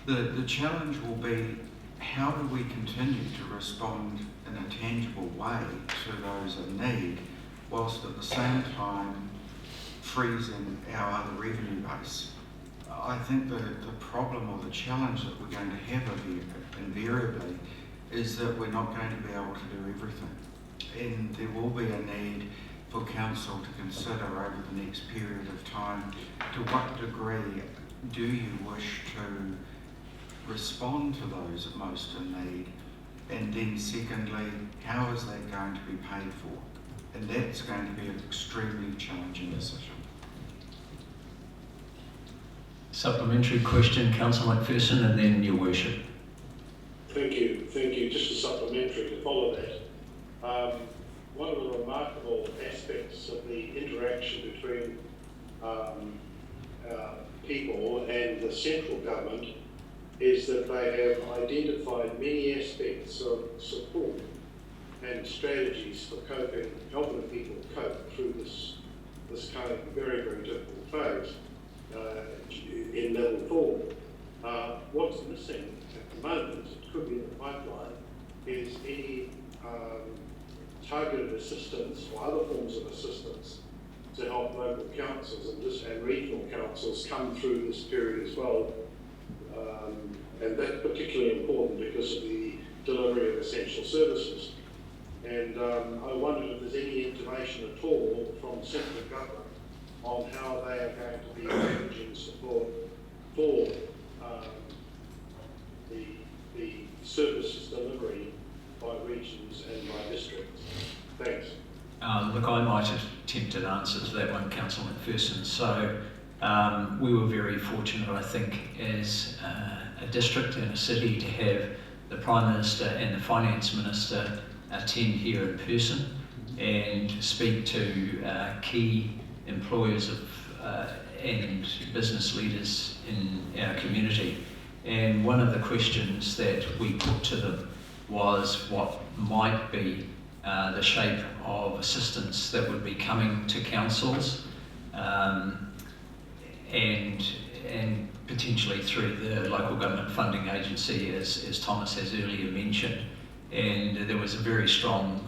the challenge will be, how do we continue to respond in a tangible way to those in need, whilst at the same time freezing our other revenue base? I think the problem or the challenge that we're going to have invariably is that we're not going to be able to do everything. And there will be a need for council to consider over the next period of time, to what degree do you wish to respond to those most in need? And then secondly, how is that going to be paid for? And that's going to be an extremely challenging decision. Supplementary question, Councillor McPherson, and then Your Worship. Thank you. Just a supplementary to follow that. One of the remarkable aspects of the interaction between people and the central government is that they have identified many aspects of support and strategies for coping, helping people cope through this kind of very, very difficult phase in level 4. What's missing at the moment, it could be in the pipeline, is any targeted assistance or other forms of assistance to help local councils and regional councils come through this period as well. And that's particularly important because of the delivery of essential services. And I wondered if there's any information at all from central government on how they are going to be managing support for the services delivery by regions and by districts? Thanks. Look, I might attempt an answer to that one, Councillor McPherson. So we were very fortunate, I think, as a district and a city to have the Prime Minister and the Finance Minister attend here in person and speak to key employers of and business leaders in our community. And one of the questions that we put to them was what might be the shape of assistance that would be coming to councils and potentially through the local government funding agency, as Thomas has earlier mentioned. And there was a very strong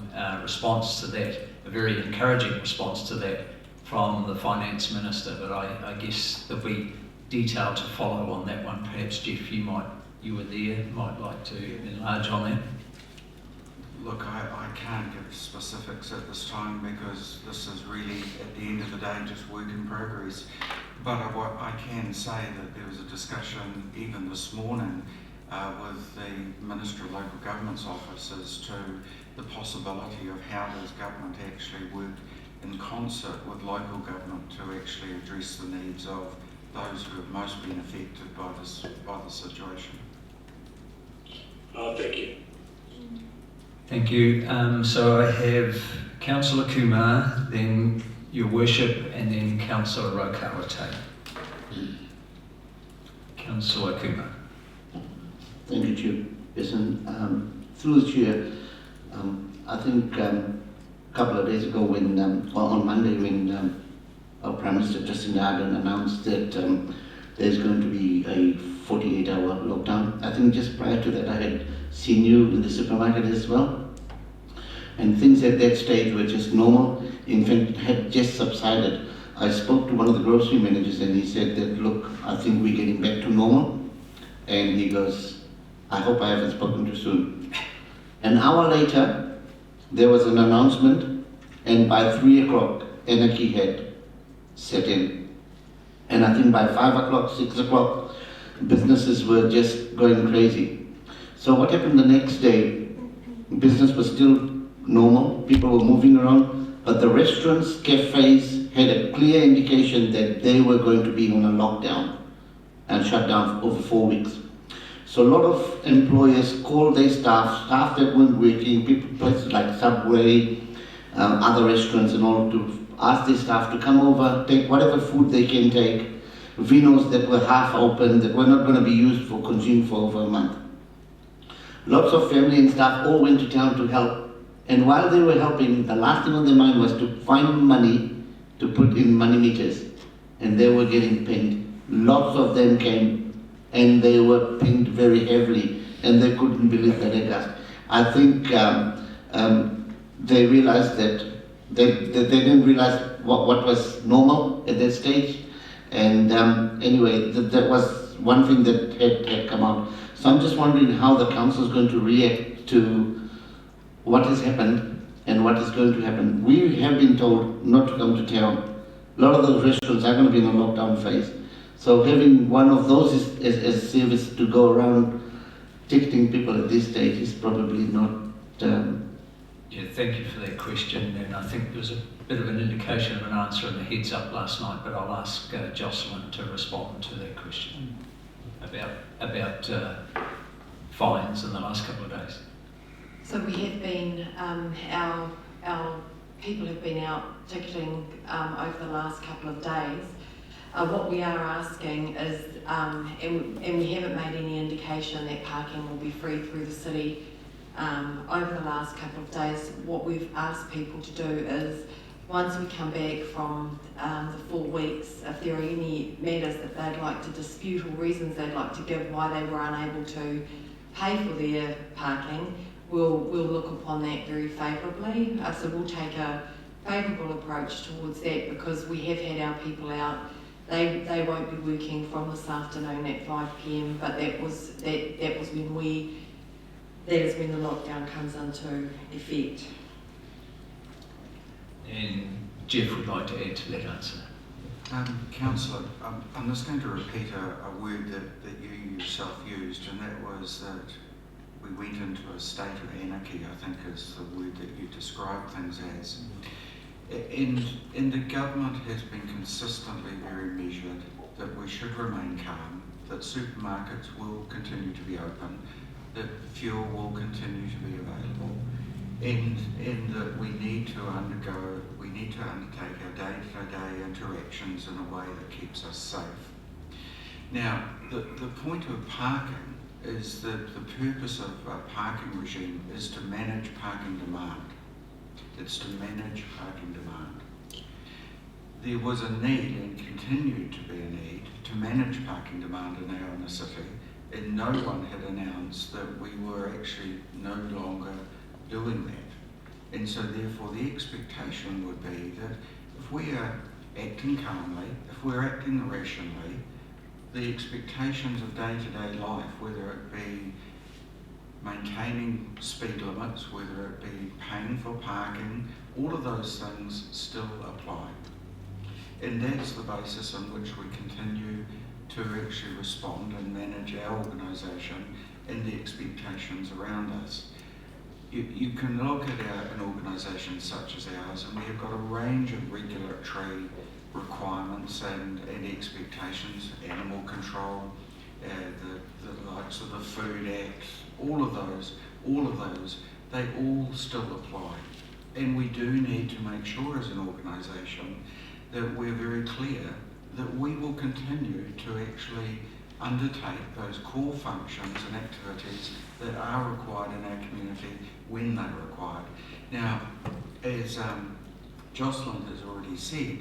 response to that, a very encouraging response to that from the Finance Minister, but I guess there'll be detail to follow on that one. Perhaps Jeff, you were there, might like to enlarge on that. Look, I can't give specifics at this time because this is really, at the end of the day, just work in progress. But I can say that there was a discussion even this morning with the Minister of Local Government's office as to the possibility of how does government actually work in concert with local government to actually address the needs of those who have most been affected by the situation. Thank you. Thank you. So I have Councillor Kumar, then Your Worship, and then Councillor Rokawate. Councillor Kumar. Thank you, Chair. Listen, through the Chair, I think a couple of days ago when, on Monday when our Prime Minister Justin Ardern announced that there's going to be a 48-hour lockdown. I think just prior to that I had seen you in the supermarket as well. And things at that stage were just normal. In fact, it had just subsided. I spoke to one of the grocery managers and he said that, look, I think we're getting back to normal. And he goes, I hope I haven't spoken too soon. An hour later, there was an announcement, and by 3 o'clock, anarchy had set in. And I think by 5 o'clock, 6 o'clock, businesses were just going crazy. So what happened the next day, business was still normal, people were moving around, but the restaurants, cafes had a clear indication that they were going to be on a lockdown and shut down for over 4 weeks. So a lot of employers called their staff that weren't working, people places like Subway, other restaurants and all, to ask their staff to come over, take whatever food they can take, vinos that were half open, that were not going to be used for consumed for over a month. Lots of family and staff all went to town to help. And while they were helping, the last thing on their mind was to find money to put in money meters. And they were getting pinged. Lots of them came and they were pinged very heavily and they couldn't believe that they got. I think they realized that they didn't realize what was normal at that stage. And anyway, that was one thing that had come out. So I'm just wondering how the council is going to react to what has happened and what is going to happen. We have been told not to come to town. A lot of those restaurants are going to be in a lockdown phase. So having one of those as a service to go around ticketing people at this stage is probably not... Yeah, thank you for that question. And I think there was a bit of an indication of an answer in the heads up last night, but I'll ask Jocelyn to respond to that question about fines in the last couple of days. So we have been, our people have been out ticketing over the last couple of days. What we are asking is, and we haven't made any indication that parking will be free through the city over the last couple of days. What we've asked people to do is, once we come back from the 4 weeks, if there are any matters that they'd like to dispute or reasons they'd like to give why they were unable to pay for their parking, we'll look upon that very favourably. So we'll take a favourable approach towards that because we have had our people out. They won't be working from this afternoon at 5 p.m. but that is when the lockdown comes into effect. And Jeff would like to add to that answer. Councillor, I'm just going to repeat a word that you yourself used, and that was that we went into a state of anarchy, I think is the word that you described things as. And the government has been consistently very measured that we should remain calm, that supermarkets will continue to be open, that fuel will continue to be available, and that we need to undertake our day-to-day interactions in a way that keeps us safe. Now, the point of parking is that the purpose of a parking regime is to manage parking demand. It's to manage parking demand. There was a need, and continued to be a need, to manage parking demand in our inner city, and no one had announced that we were actually no longer doing that. And so therefore the expectation would be that if we are acting calmly, if we're acting rationally, the expectations of day-to-day life, whether it be maintaining speed limits, whether it be paying for parking, all of those things still apply. And that's the basis on which we continue to actually respond and manage our organisation and the expectations around us. You can look at an organisation such as ours, and we have got a range of regulatory requirements and expectations, animal control, the likes of the Food Act, all of those, they all still apply. And we do need to make sure as an organisation that we're very clear that we will continue to actually undertake those core functions and activities that are required in our community when they're required. Now, as Jocelyn has already said,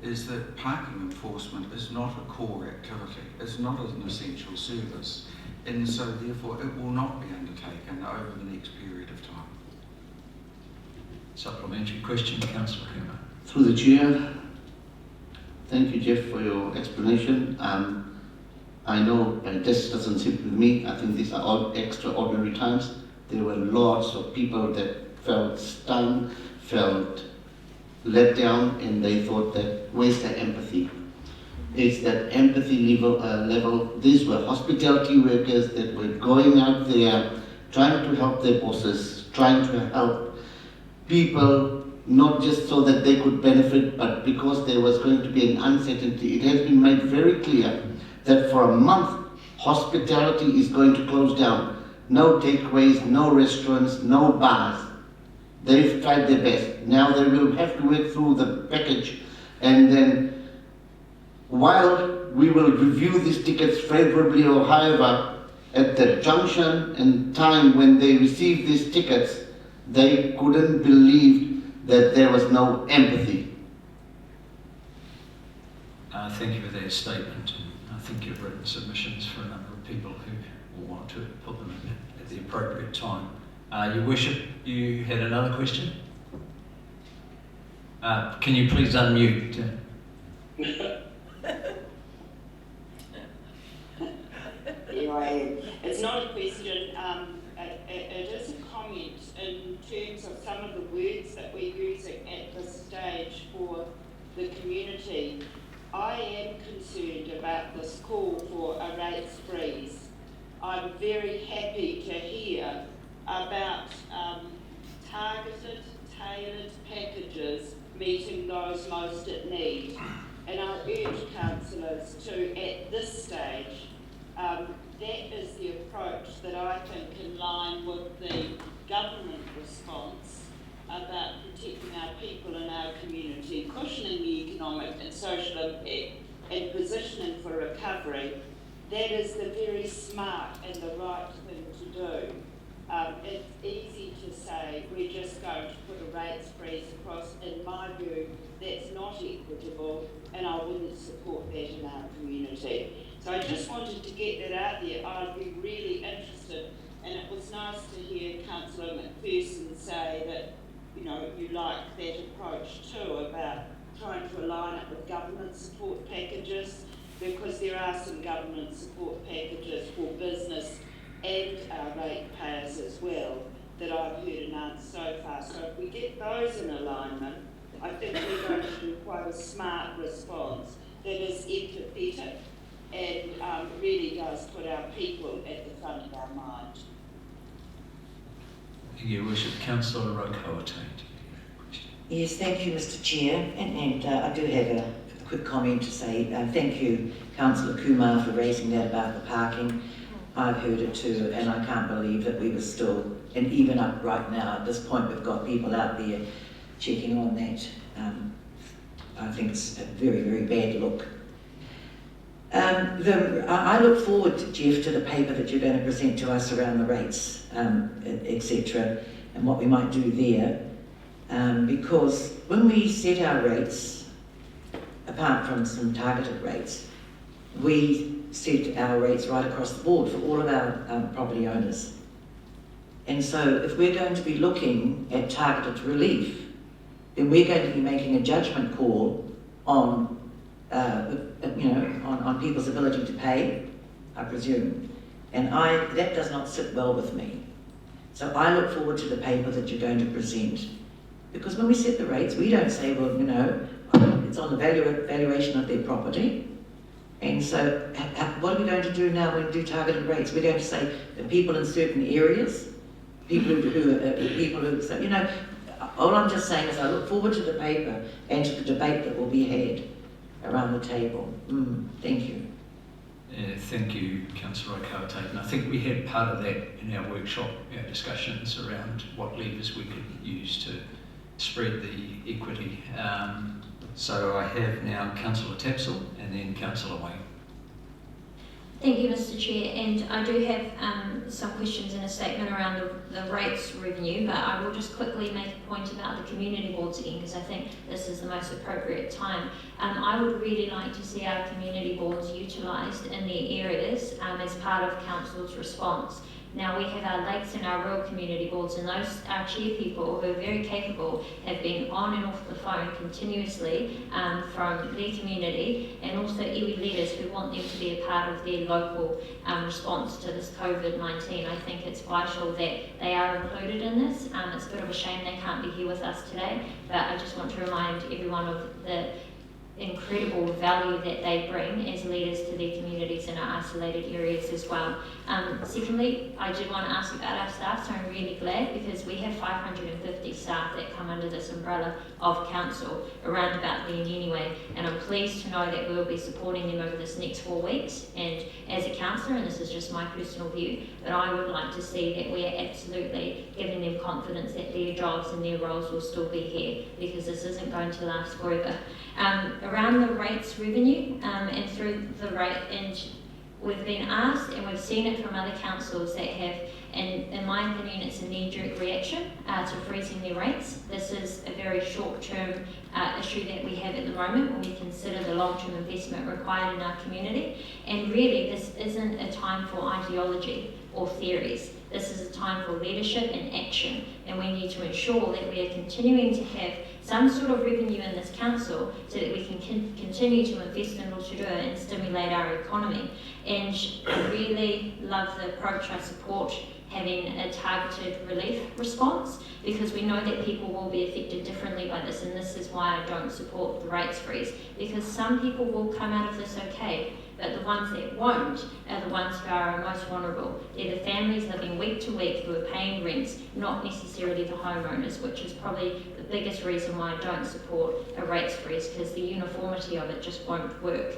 is that parking enforcement is not a core activity, it's not an essential service, and so therefore it will not be undertaken over the next period of time. Supplementary question, Councillor Kumar. Through the chair, thank you, Jeff, for your explanation. I know this doesn't sit with me. I think these are extraordinary times. There were lots of people that felt stunned, felt let down, and they thought that, where's the empathy? It's that empathy level. These were hospitality workers that were going out there, trying to help their bosses, trying to help people, not just so that they could benefit, but because there was going to be an uncertainty. It has been made very clear that for a month, hospitality is going to close down. No takeaways, no restaurants, no bars. They've tried their best. Now they will have to work through the package, and then while we will review these tickets favorably or however, at the junction and time when they received these tickets, they couldn't believe that there was no empathy. Thank you for that statement. I think you've written submissions for a number of people who will want to put them in at the appropriate time. Your Worship, you had another question? Can you please unmute? Anyway, it's not a question, it is a comment in terms of some of the words that we're using at this stage for the community. I am concerned about this call for a rates freeze. I'm very happy to hear about targeted, tailored packages meeting those most at need. And I urge councillors to, at this stage, that is the approach that I think in line with the government response about protecting our people and our community, cushioning the economic and social impact, and positioning for recovery. That is the very smart and the right thing to do. It's easy to say we're just going to put a rates freeze across. In my view, that's not equitable, and I wouldn't support that in our community. So I just wanted to get that out there. I'd be really interested, and it was nice to hear Councillor McPherson say that, you know, you like that approach too about trying to align it with government support packages, because there are some government support packages for business and ratepayers as well that I've heard announced so far. So if we get those in alignment, I think we're going to do quite a smart response. that is empathetic and really does put our people at the front of our mind. Your Worship, Councillor Rotorua. Yes, thank you, Mr. Chair. And I do have a quick comment to say. Thank you, Councillor Kumar, for raising that about the parking. I've heard it too, and I can't believe that we were still, and even up right now, at this point, we've got people out there checking on that. I think it's a very, very bad look. I look forward, Jeff, to the paper that you're going to present to us around the rates, etc., and what we might do there. Because when we set our rates, apart from some targeted rates, we set our rates right across the board for all of our property owners. And so if we're going to be looking at targeted relief, then we're going to be making a judgment call on, on people's ability to pay, I presume. And that does not sit well with me. So I look forward to the paper that you're going to present. Because when we set the rates, we don't say, well, it's on the valuation of their property. And so what are we going to do now when we do targeted rates? We're going to say that people in certain areas, all I'm just saying is I look forward to the paper and to the debate that will be had around the table. Thank you. Thank you, Councillor Rotorua. And I think we had part of that in our workshop, discussions around what levers we could use to spread the equity. So I have now Councillor Tapsell and then Councillor Wayne. Thank you, Mr. Chair, and I do have some questions in a statement around the rates revenue, but I will just quickly make a point about the community boards again, because I think this is the most appropriate time. I would really like to see our community boards utilised in their areas as part of Council's response. Now, we have our lakes and our rural community boards, and those our chair people who are very capable have been on and off the phone continuously from their community, and also iwi leaders who want them to be a part of their local response to this COVID-19. I think it's vital that they are included in this. It's a bit of a shame they can't be here with us today, but I just want to remind everyone of the incredible value that they bring as leaders to their communities in our isolated areas as well. Secondly, I did want to ask about our staff, so I'm really glad because we have 550 staff that come under this umbrella of council around about then anyway, and I'm pleased to know that we'll be supporting them over this next 4 weeks. And as a councillor, and this is just my personal view, but I would like to see that we are absolutely giving them confidence that their jobs and their roles will still be here, because this isn't going to last forever. Around the rates revenue and through the rate, and we've been asked and we've seen it from other councils that have, and in my opinion it's a knee-jerk reaction to freezing their rates. This is a very short-term issue that we have at the moment when we consider the long-term investment required in our community, and really this isn't a time for ideology or theories. This is a time for leadership and action, and we need to ensure that we are continuing to have some sort of revenue in this council so that we can continue to invest in Rotorua and stimulate our economy. And I really love the approach. I support having a targeted relief response, because we know that people will be affected differently by this, and this is why I don't support the rates freeze, because some people will come out of this okay, but the ones that won't are the ones who are most vulnerable. They're the families living week to week who are paying rents, not necessarily the homeowners, which is probably the biggest reason why I don't support a rates freeze, because the uniformity of it just won't work.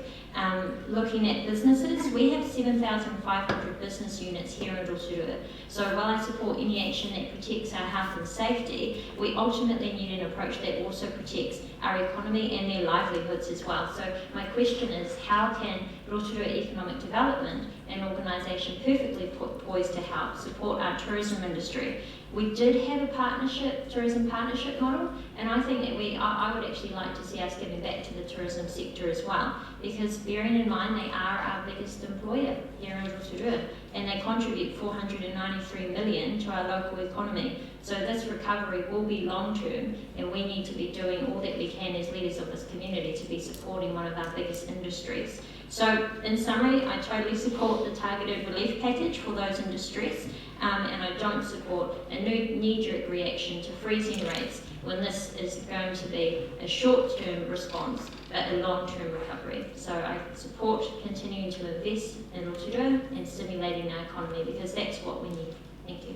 Looking at businesses, we have 7,500 business units here in Rotorua. So while I support any action that protects our health and safety, we ultimately need an approach that also protects our economy and their livelihoods as well. So my question is, how can Rotorua Economic Development, an organisation perfectly poised to help support our tourism industry? We did have a tourism partnership model, and I think that I would actually like to see us giving back to the tourism sector as well, because bearing in mind they are our biggest employer here in Rotorua, and they contribute 493 million to our local economy. So this recovery will be long term, and we need to be doing all that we can as leaders of this community to be supporting one of our biggest industries. So in summary, I totally support the targeted relief package for those in distress, and I don't support a knee-jerk reaction to freezing rates when this is going to be a short-term response but a long-term recovery. So I support continuing to invest in Rotorua and stimulating our economy because that's what we need. Thank you.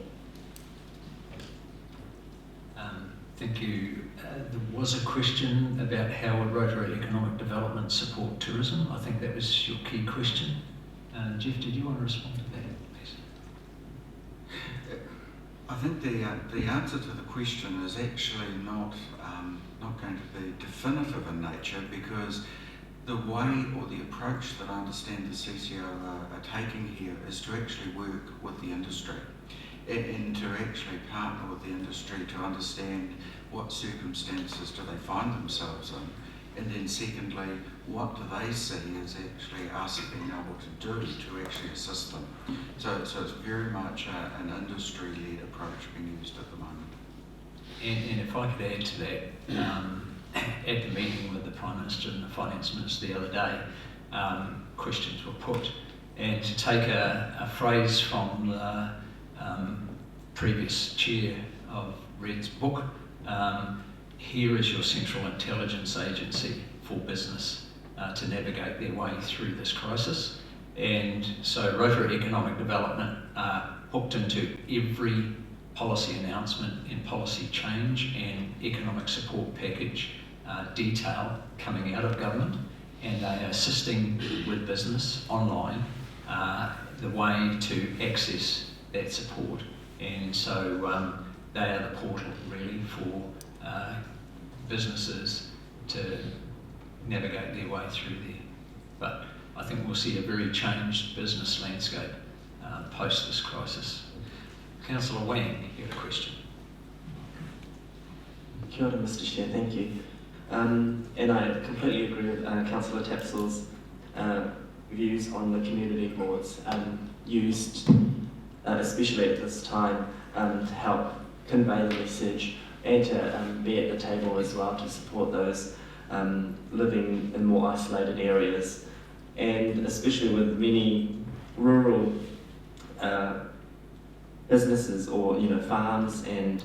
Thank you. There was a question about how would Rotorua Economic Development support tourism. I think that was your key question. Jeff, did you want to respond to that, please? I think the answer to the question is actually not going to be definitive in nature, because the way or the approach that I understand the CCO are taking here is to actually work with the industry and to actually partner with the industry to understand what circumstances do they find themselves in, and then secondly, what do they see as actually us being able to do to actually assist them. So it's very much an industry-led approach being used at the moment. And if I could add to that, at the meeting with the Prime Minister and the Finance Minister the other day, questions were put, and to take a phrase from the previous chair of Red's book, here is your central intelligence agency for business to navigate their way through this crisis. And so Rotorua Economic Development hooked into every policy announcement and policy change and economic support package detail coming out of government, and they are assisting with business online the way to access that support. And so they are the portal really for businesses to navigate their way through there. But I think we'll see a very changed business landscape post this crisis. Councillor Wang, you had a question. Kia ora, Mr. Chair, thank you. And I completely agree with Councillor Tapsell's views on the community boards used, especially at this time, to help convey the message and to be at the table as well to support those living in more isolated areas, and especially with many rural businesses or farms and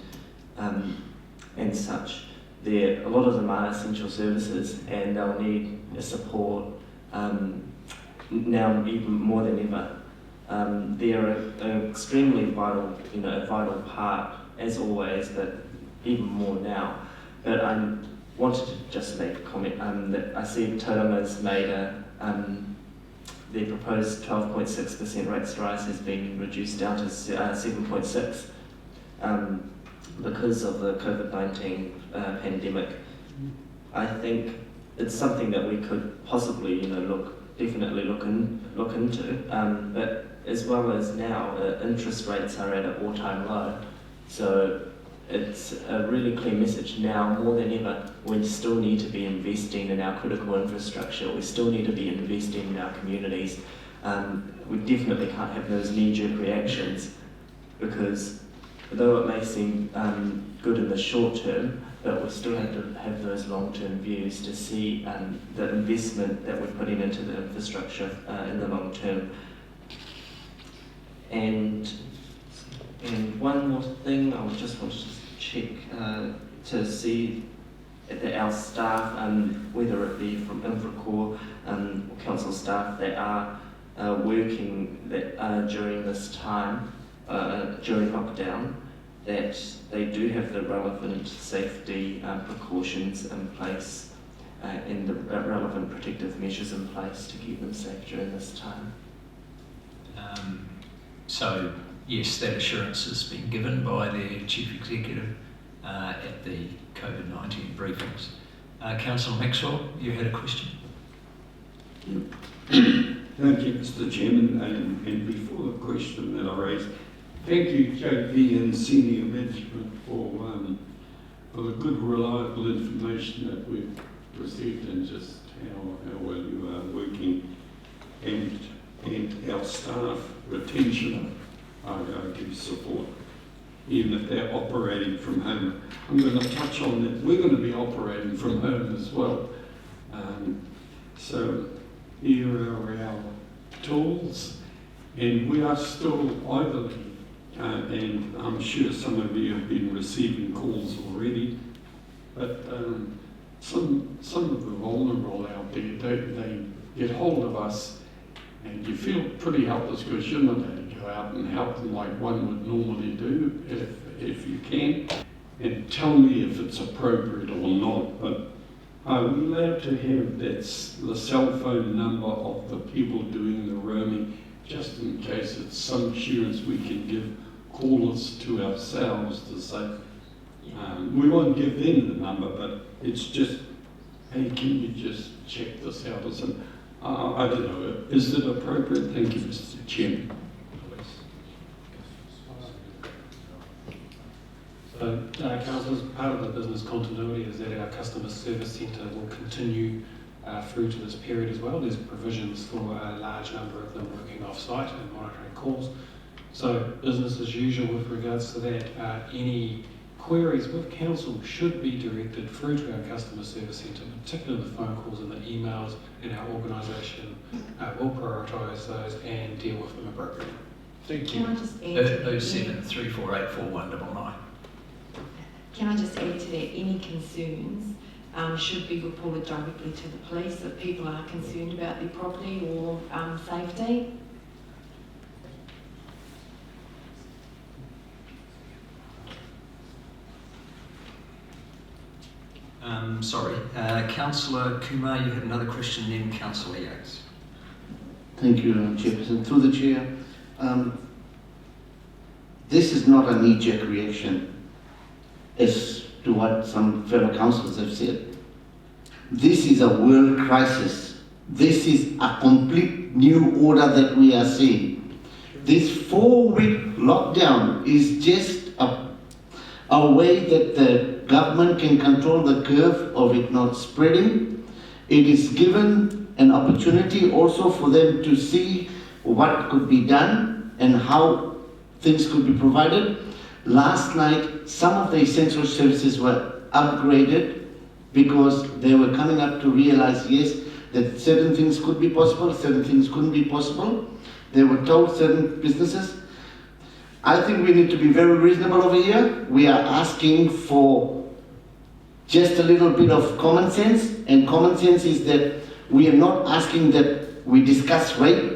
such. A lot of them are essential services, and they'll need support now even more than ever. They're an extremely vital, a vital part as always, but even more now. But I wanted to just make a comment that I see Tauranga's made the proposed 12.6% rates rise has been reduced down to 7.6 because of the COVID-19 pandemic. I think it's something that we could possibly, definitely look into. But as well as now, interest rates are at an all-time low. So it's a really clear message now, more than ever, we still need to be investing in our critical infrastructure. We still need to be investing in our communities. We definitely can't have those knee-jerk reactions, because though it may seem good in the short term, but we still have to have those long-term views to see the investment that we're putting into the infrastructure in the long term. And one more thing, I just wanted to check to see that our staff, whether it be from Infracore or council staff that are working during this time, during lockdown, that they do have the relevant safety precautions in place and the relevant protective measures in place to keep them safe during this time. So yes, that assurance has been given by their Chief Executive at the COVID-19 briefings. Councillor Maxwell, you had a question? Thank you, Mr. Chairman, and before the question that I raised, thank you, JP and senior management, for the good, reliable information that we've received, and just how well you are working, and our staff retention. I give support, even if they're operating from home. I'm going to touch on that. We're going to be operating from home as well. So here are our tools, and we are still, I believe, and I'm sure some of you have been receiving calls already but some of the vulnerable out there, they get hold of us, and you feel pretty helpless because you're not able to go out and help them like one would normally do if you can. And tell me if it's appropriate or not, but are we allowed to have the cell phone number of the people doing the roaming, just in case it's some assurance we can give callers to ourselves to say, we won't give them the number, but it's just, hey, can you just check this out or something? I don't know, is it appropriate? Thank you, Mr. Chairman. So, councillors, part of the business continuity is that our customer service centre will continue through to this period as well. There's provisions for a large number of them working off-site and monitoring calls. So, business as usual with regards to that. Any queries with council should be directed through to our customer service centre, particularly the phone calls and the emails, and our organisation will prioritise those and deal with them appropriately. Thank you. Can I just add? 073 484 199. Can I just add to that, any concerns should be reported directly to the police if people are concerned about their property or safety? Sorry, Councillor Kumar, you had another question, then Councillor Yates. Thank you, Chairperson. Through the Chair, this is not a knee-jerk reaction as to what some fellow councillors have said. This is a world crisis. This is a complete new order that we are seeing. This 4-week lockdown is just a way that the government can control the curve of it not spreading. It is given an opportunity also for them to see what could be done and how things could be provided. Last night, some of the essential services were upgraded because they were coming up to realize, yes, that certain things could be possible, certain things couldn't be possible. They were told certain businesses. I think we need to be very reasonable over here. We are asking for just a little bit of common sense, and common sense is that we are not asking that we discuss rate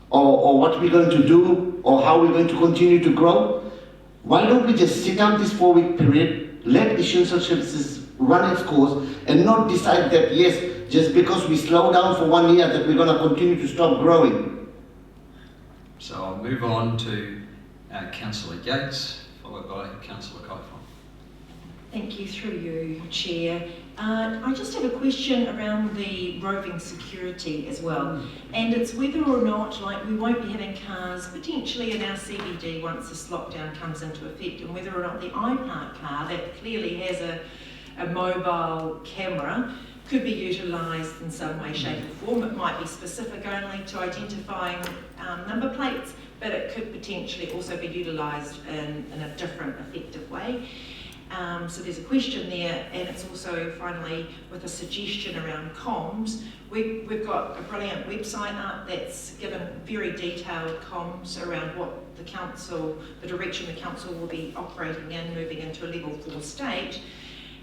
or what we're going to do or how we're going to continue to grow. Why don't we just sit out this 4-week period, let essential services run its course, and not decide that, yes, just because we slow down for 1 year that we're going to continue to stop growing. So I'll move on to Councillor Yates, followed by Councillor Kaifon. Thank you, through you, Chair. I just have a question around the roving security as well, and it's whether or not, like, we won't be having cars potentially in our CBD once this lockdown comes into effect, and whether or not the iPark car that clearly has a mobile camera could be utilised in some way, shape or form. It might be specific only to identifying number plates, but it could potentially also be utilised in a different, effective way. So there's a question there, and it's also finally with a suggestion around comms. We've got a brilliant website up that's given very detailed comms around what the council, the direction the council will be operating in, moving into a level 4 state.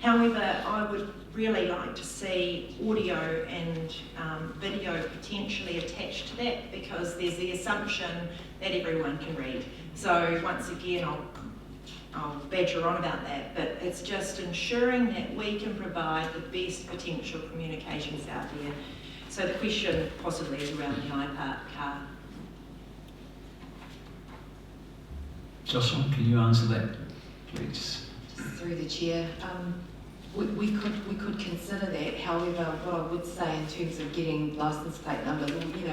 However, I would really like to see audio and video potentially attached to that, because there's the assumption that everyone can read. So once again, I'll badger on about that, but it's just ensuring that we can provide the best potential communications out there. So the question possibly is around the iPark car. Jocelyn, can you answer that, please? Just through the Chair. We could consider that. However, what I would say in terms of getting licence plate numbers,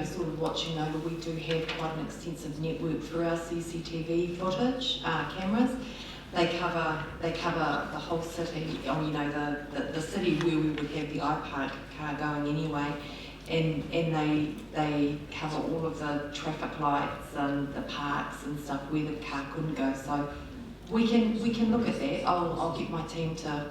sort of watching over, we do have quite an extensive network through our CCTV footage, cameras. They cover the whole city, the city where we would have the iPark car going anyway, and they cover all of the traffic lights and the parks and stuff where the car couldn't go. So we can look at that. I'll get my team to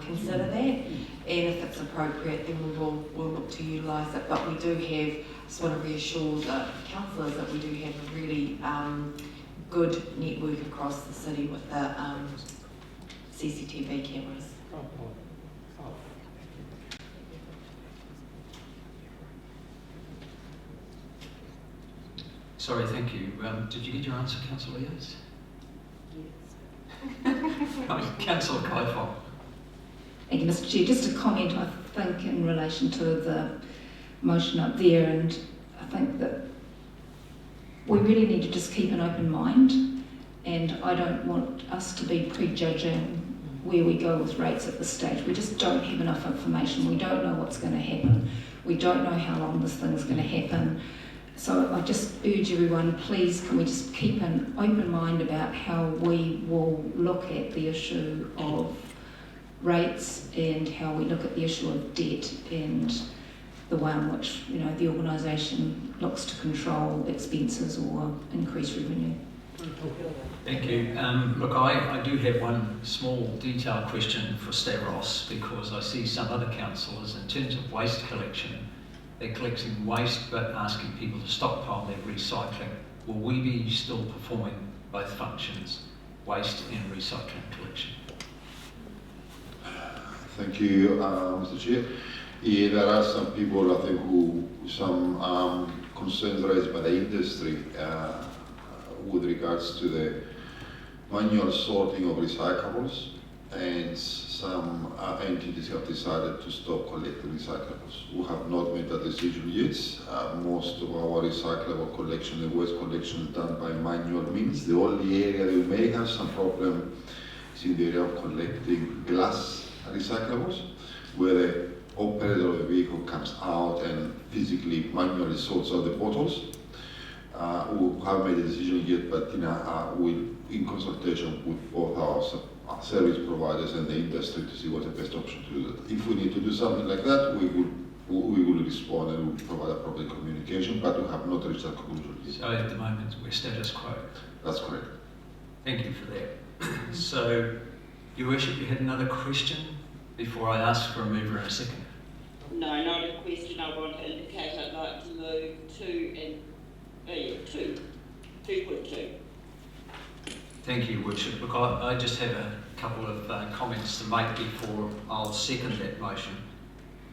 consider that, and if it's appropriate, then we'll look to utilise it. But we do have, just want to reassure the councillors that we do have a really good network across the city with the CCTV cameras. Sorry, thank you. Did you get your answer, Councillor Yates? Yes. Councillor Kaifong. Thank you, Mr. Chair. Just a comment, I think, in relation to the motion up there, and I think that we really need to just keep an open mind, and I don't want us to be prejudging where we go with rates at this stage. We just don't have enough information. We don't know what's going to happen. We don't know how long this thing is going to happen. So I just urge everyone, please, can we just keep an open mind about how we will look at the issue of rates and how we look at the issue of debt and the way in which, you know, the organisation looks to control expenses or increase revenue. Thank you. Look, I do have one small detailed question for Stavros, because I see some other councillors, in terms of waste collection, they're collecting waste but asking people to stockpile their recycling. Will we be still performing both functions, waste and recycling collection? Thank you, Mr. Chair. Yeah, there are some people, I think, some concerns raised by the industry with regards to the manual sorting of recyclables, and some entities have decided to stop collecting recyclables. We have not made that decision yet. Most of our recyclable collection and waste collection is done by manual means. The only area we may have some problem is in the area of collecting glass recyclables, where the operator of the vehicle comes out and physically manually sorts out the bottles. We haven't made a decision yet, but we'll, in consultation with both our service providers and the industry, to see what's the best option to do that. If we need to do something like that, we will respond and we'll provide appropriate communication, but we have not reached that conclusion yet. So at the moment, we're status quo. That's correct. Thank you for that. So, Your Worship, you had another question before I ask for a mover in a second? No, not a question. I want to indicate I'd like to move 2.2. Thank you, Worship. Look, I just have a couple of comments to make before I'll second that motion.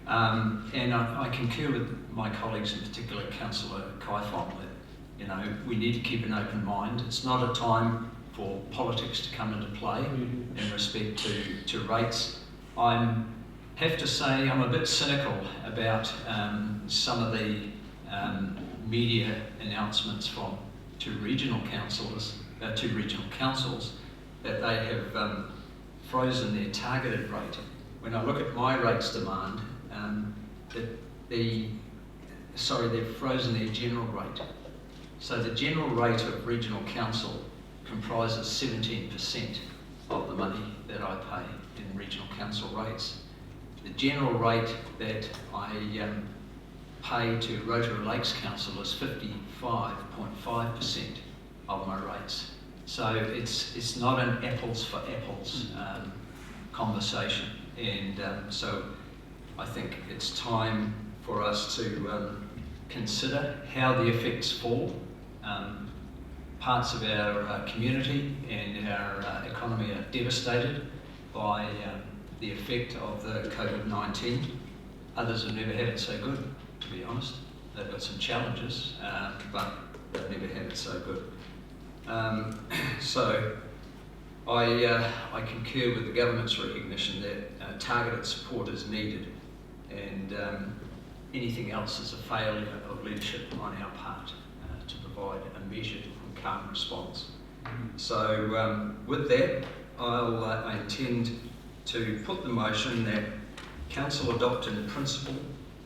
And I concur with my colleagues, in particular Councillor Kaifong, that, you know, we need to keep an open mind. It's not a time for politics to come into play in respect to rates. I have to say I'm a bit cynical about some of the media announcements from two regional councils that they have frozen their targeted rate. When I look at my rates demand, they've frozen their general rate. So the general rate of regional council comprises 17% of the money that I pay in regional council rates. The general rate that I pay to Rotorua Lakes Council is 55.5% of my rates. So it's not an apples for apples conversation, and so I think it's time for us to consider how the effects fall. Parts of our community and our economy are devastated by the effect of the COVID-19. Others have never had it so good, to be honest. They've got some challenges, but they've never had it so good. So I concur with the government's recognition that targeted support is needed, and anything else is a failure of leadership on our part to provide a measured and calm response. So with that, I intend to put the motion that Council adopt in principle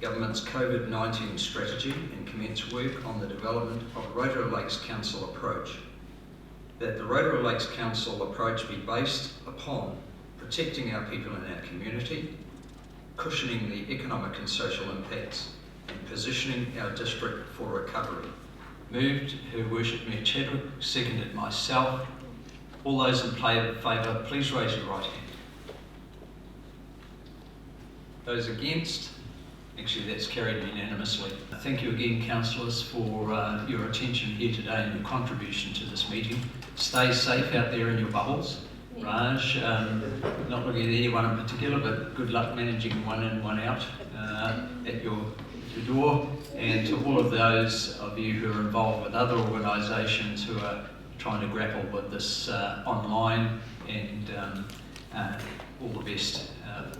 Government's COVID-19 strategy and commence work on the development of a Rotorua Lakes Council approach. That the Rotorua Lakes Council approach be based upon protecting our people in our community, cushioning the economic and social impacts, and positioning our district for recovery. Moved Her Worship Mayor Chadwick, seconded myself. All those in favour, please raise your right hand. Those against? Actually, that's carried unanimously. Thank you again, councillors, for your attention here today and your contribution to this meeting. Stay safe out there in your bubbles, Raj, not looking at anyone in particular, but good luck managing one in, one out at your door. And to all of those of you who are involved with other organisations who are trying to grapple with this online, and all the best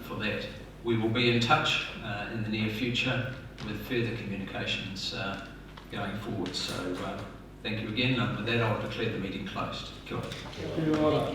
for that. We will be in touch in the near future with further communications going forward. So thank you again, and with that I'll declare the meeting closed. Kia ora. Kia ora.